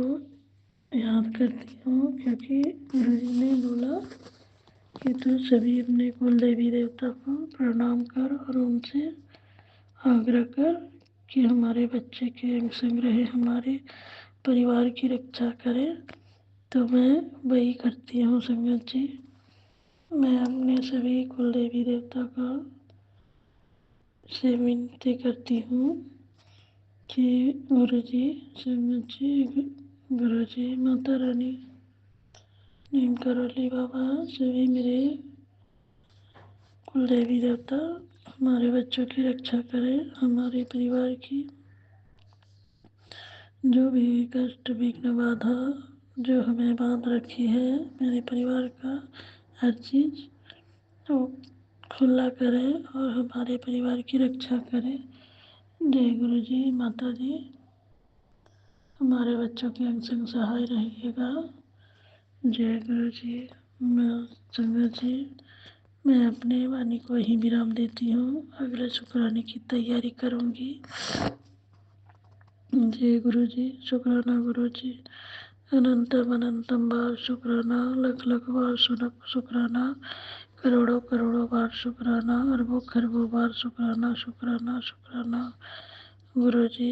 याद करती हूँ, क्योंकि गुरु जी ने बोला कि तू सभी अपने कुल देवी देवता को प्रणाम कर और उनसे आग्रह कर कि हमारे बच्चे के अंग संग रहे, हमारे परिवार की रक्षा करे। तो मैं वही करती हूँ संगत जी। मैं अपने सभी कुल देवी देवता का से विनती करती हूँ कि गुरु जी संगत जी, गुरु जी, माता रानी, नीम करौली बाबा, सभी मेरे कुल देवी देवता हमारे बच्चों की रक्षा करें, हमारे परिवार की जो भी कष्ट विघ्न बाधा जो हमें बांध रखी है मेरे परिवार का, हर चीज़ वो खुला करे और हमारे परिवार की रक्षा करे। जय गुरु जी। माता जी हमारे बच्चों के अंग संग सहाय रहिएगा। जय गुरु जी। मैं संगत जी मैं अपने वाणी को यहीं विराम देती हूँ, अगले शुक्राने की तैयारी करूँगी। जय गुरु जी। शुक्राना गुरु जी। अनंतम अनंतम बार शुक्राना, लख लख बार शुक्राना, करोड़ों करोड़ों बार शुक्राना, अरबों खरबों बार शुक्राना शुक्राना शुक्राना। गुरु जी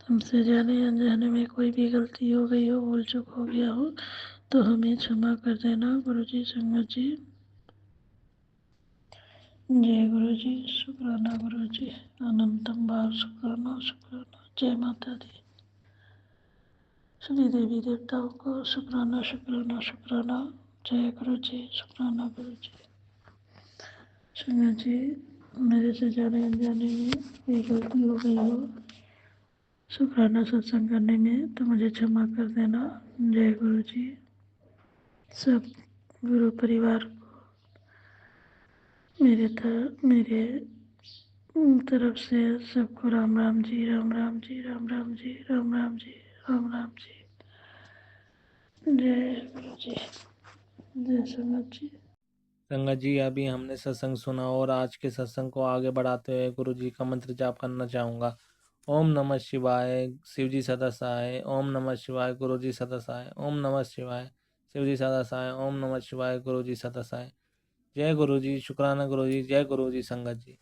हमसे जाने अनजाने में कोई भी गलती हो गई हो, भूल चूक हो गया हो तो हमें क्षमा कर देना। गुरु जी संगत जी जय गुरु जी। शुक्राना गुरु जी। अनंतम बार शुक्राना शुक्राना। जय माता दी। सभी देवी देवताओं को शुक्राना शुक्राना शुक्राना। जय गुरु जी। शुक्राना गुरु जी। संगत जी मेरे से जाने अनजाने में कोई गलती हो गई हो शुक्राना सत्संग करने में तो मुझे क्षमा कर देना। जय गुरु जी। सब गुरु परिवार को मेरे तरफ से सबको राम राम जी, राम राम जी, राम राम जी, राम राम जी, राम राम जी। जय गुरु जी। जय संगत जी। संगत जी अभी हमने सत्संग सुना और आज के सत्संग को आगे बढ़ाते हुए गुरु जी का मंत्र जाप करना चाहूँगा। ओम नमः शिवाय, शिव जी सदा सहाय। ओम नमः शिवाय, गुरु जी सदा सहाय। ओम नमः शिवाय, शिव जी सदा सहाय। ओम नमः शिवाय, गुरु जी सदा सहाय। जय गुरु जी। शुक्राना गुरु जी। जय गुरु जी संगत जी।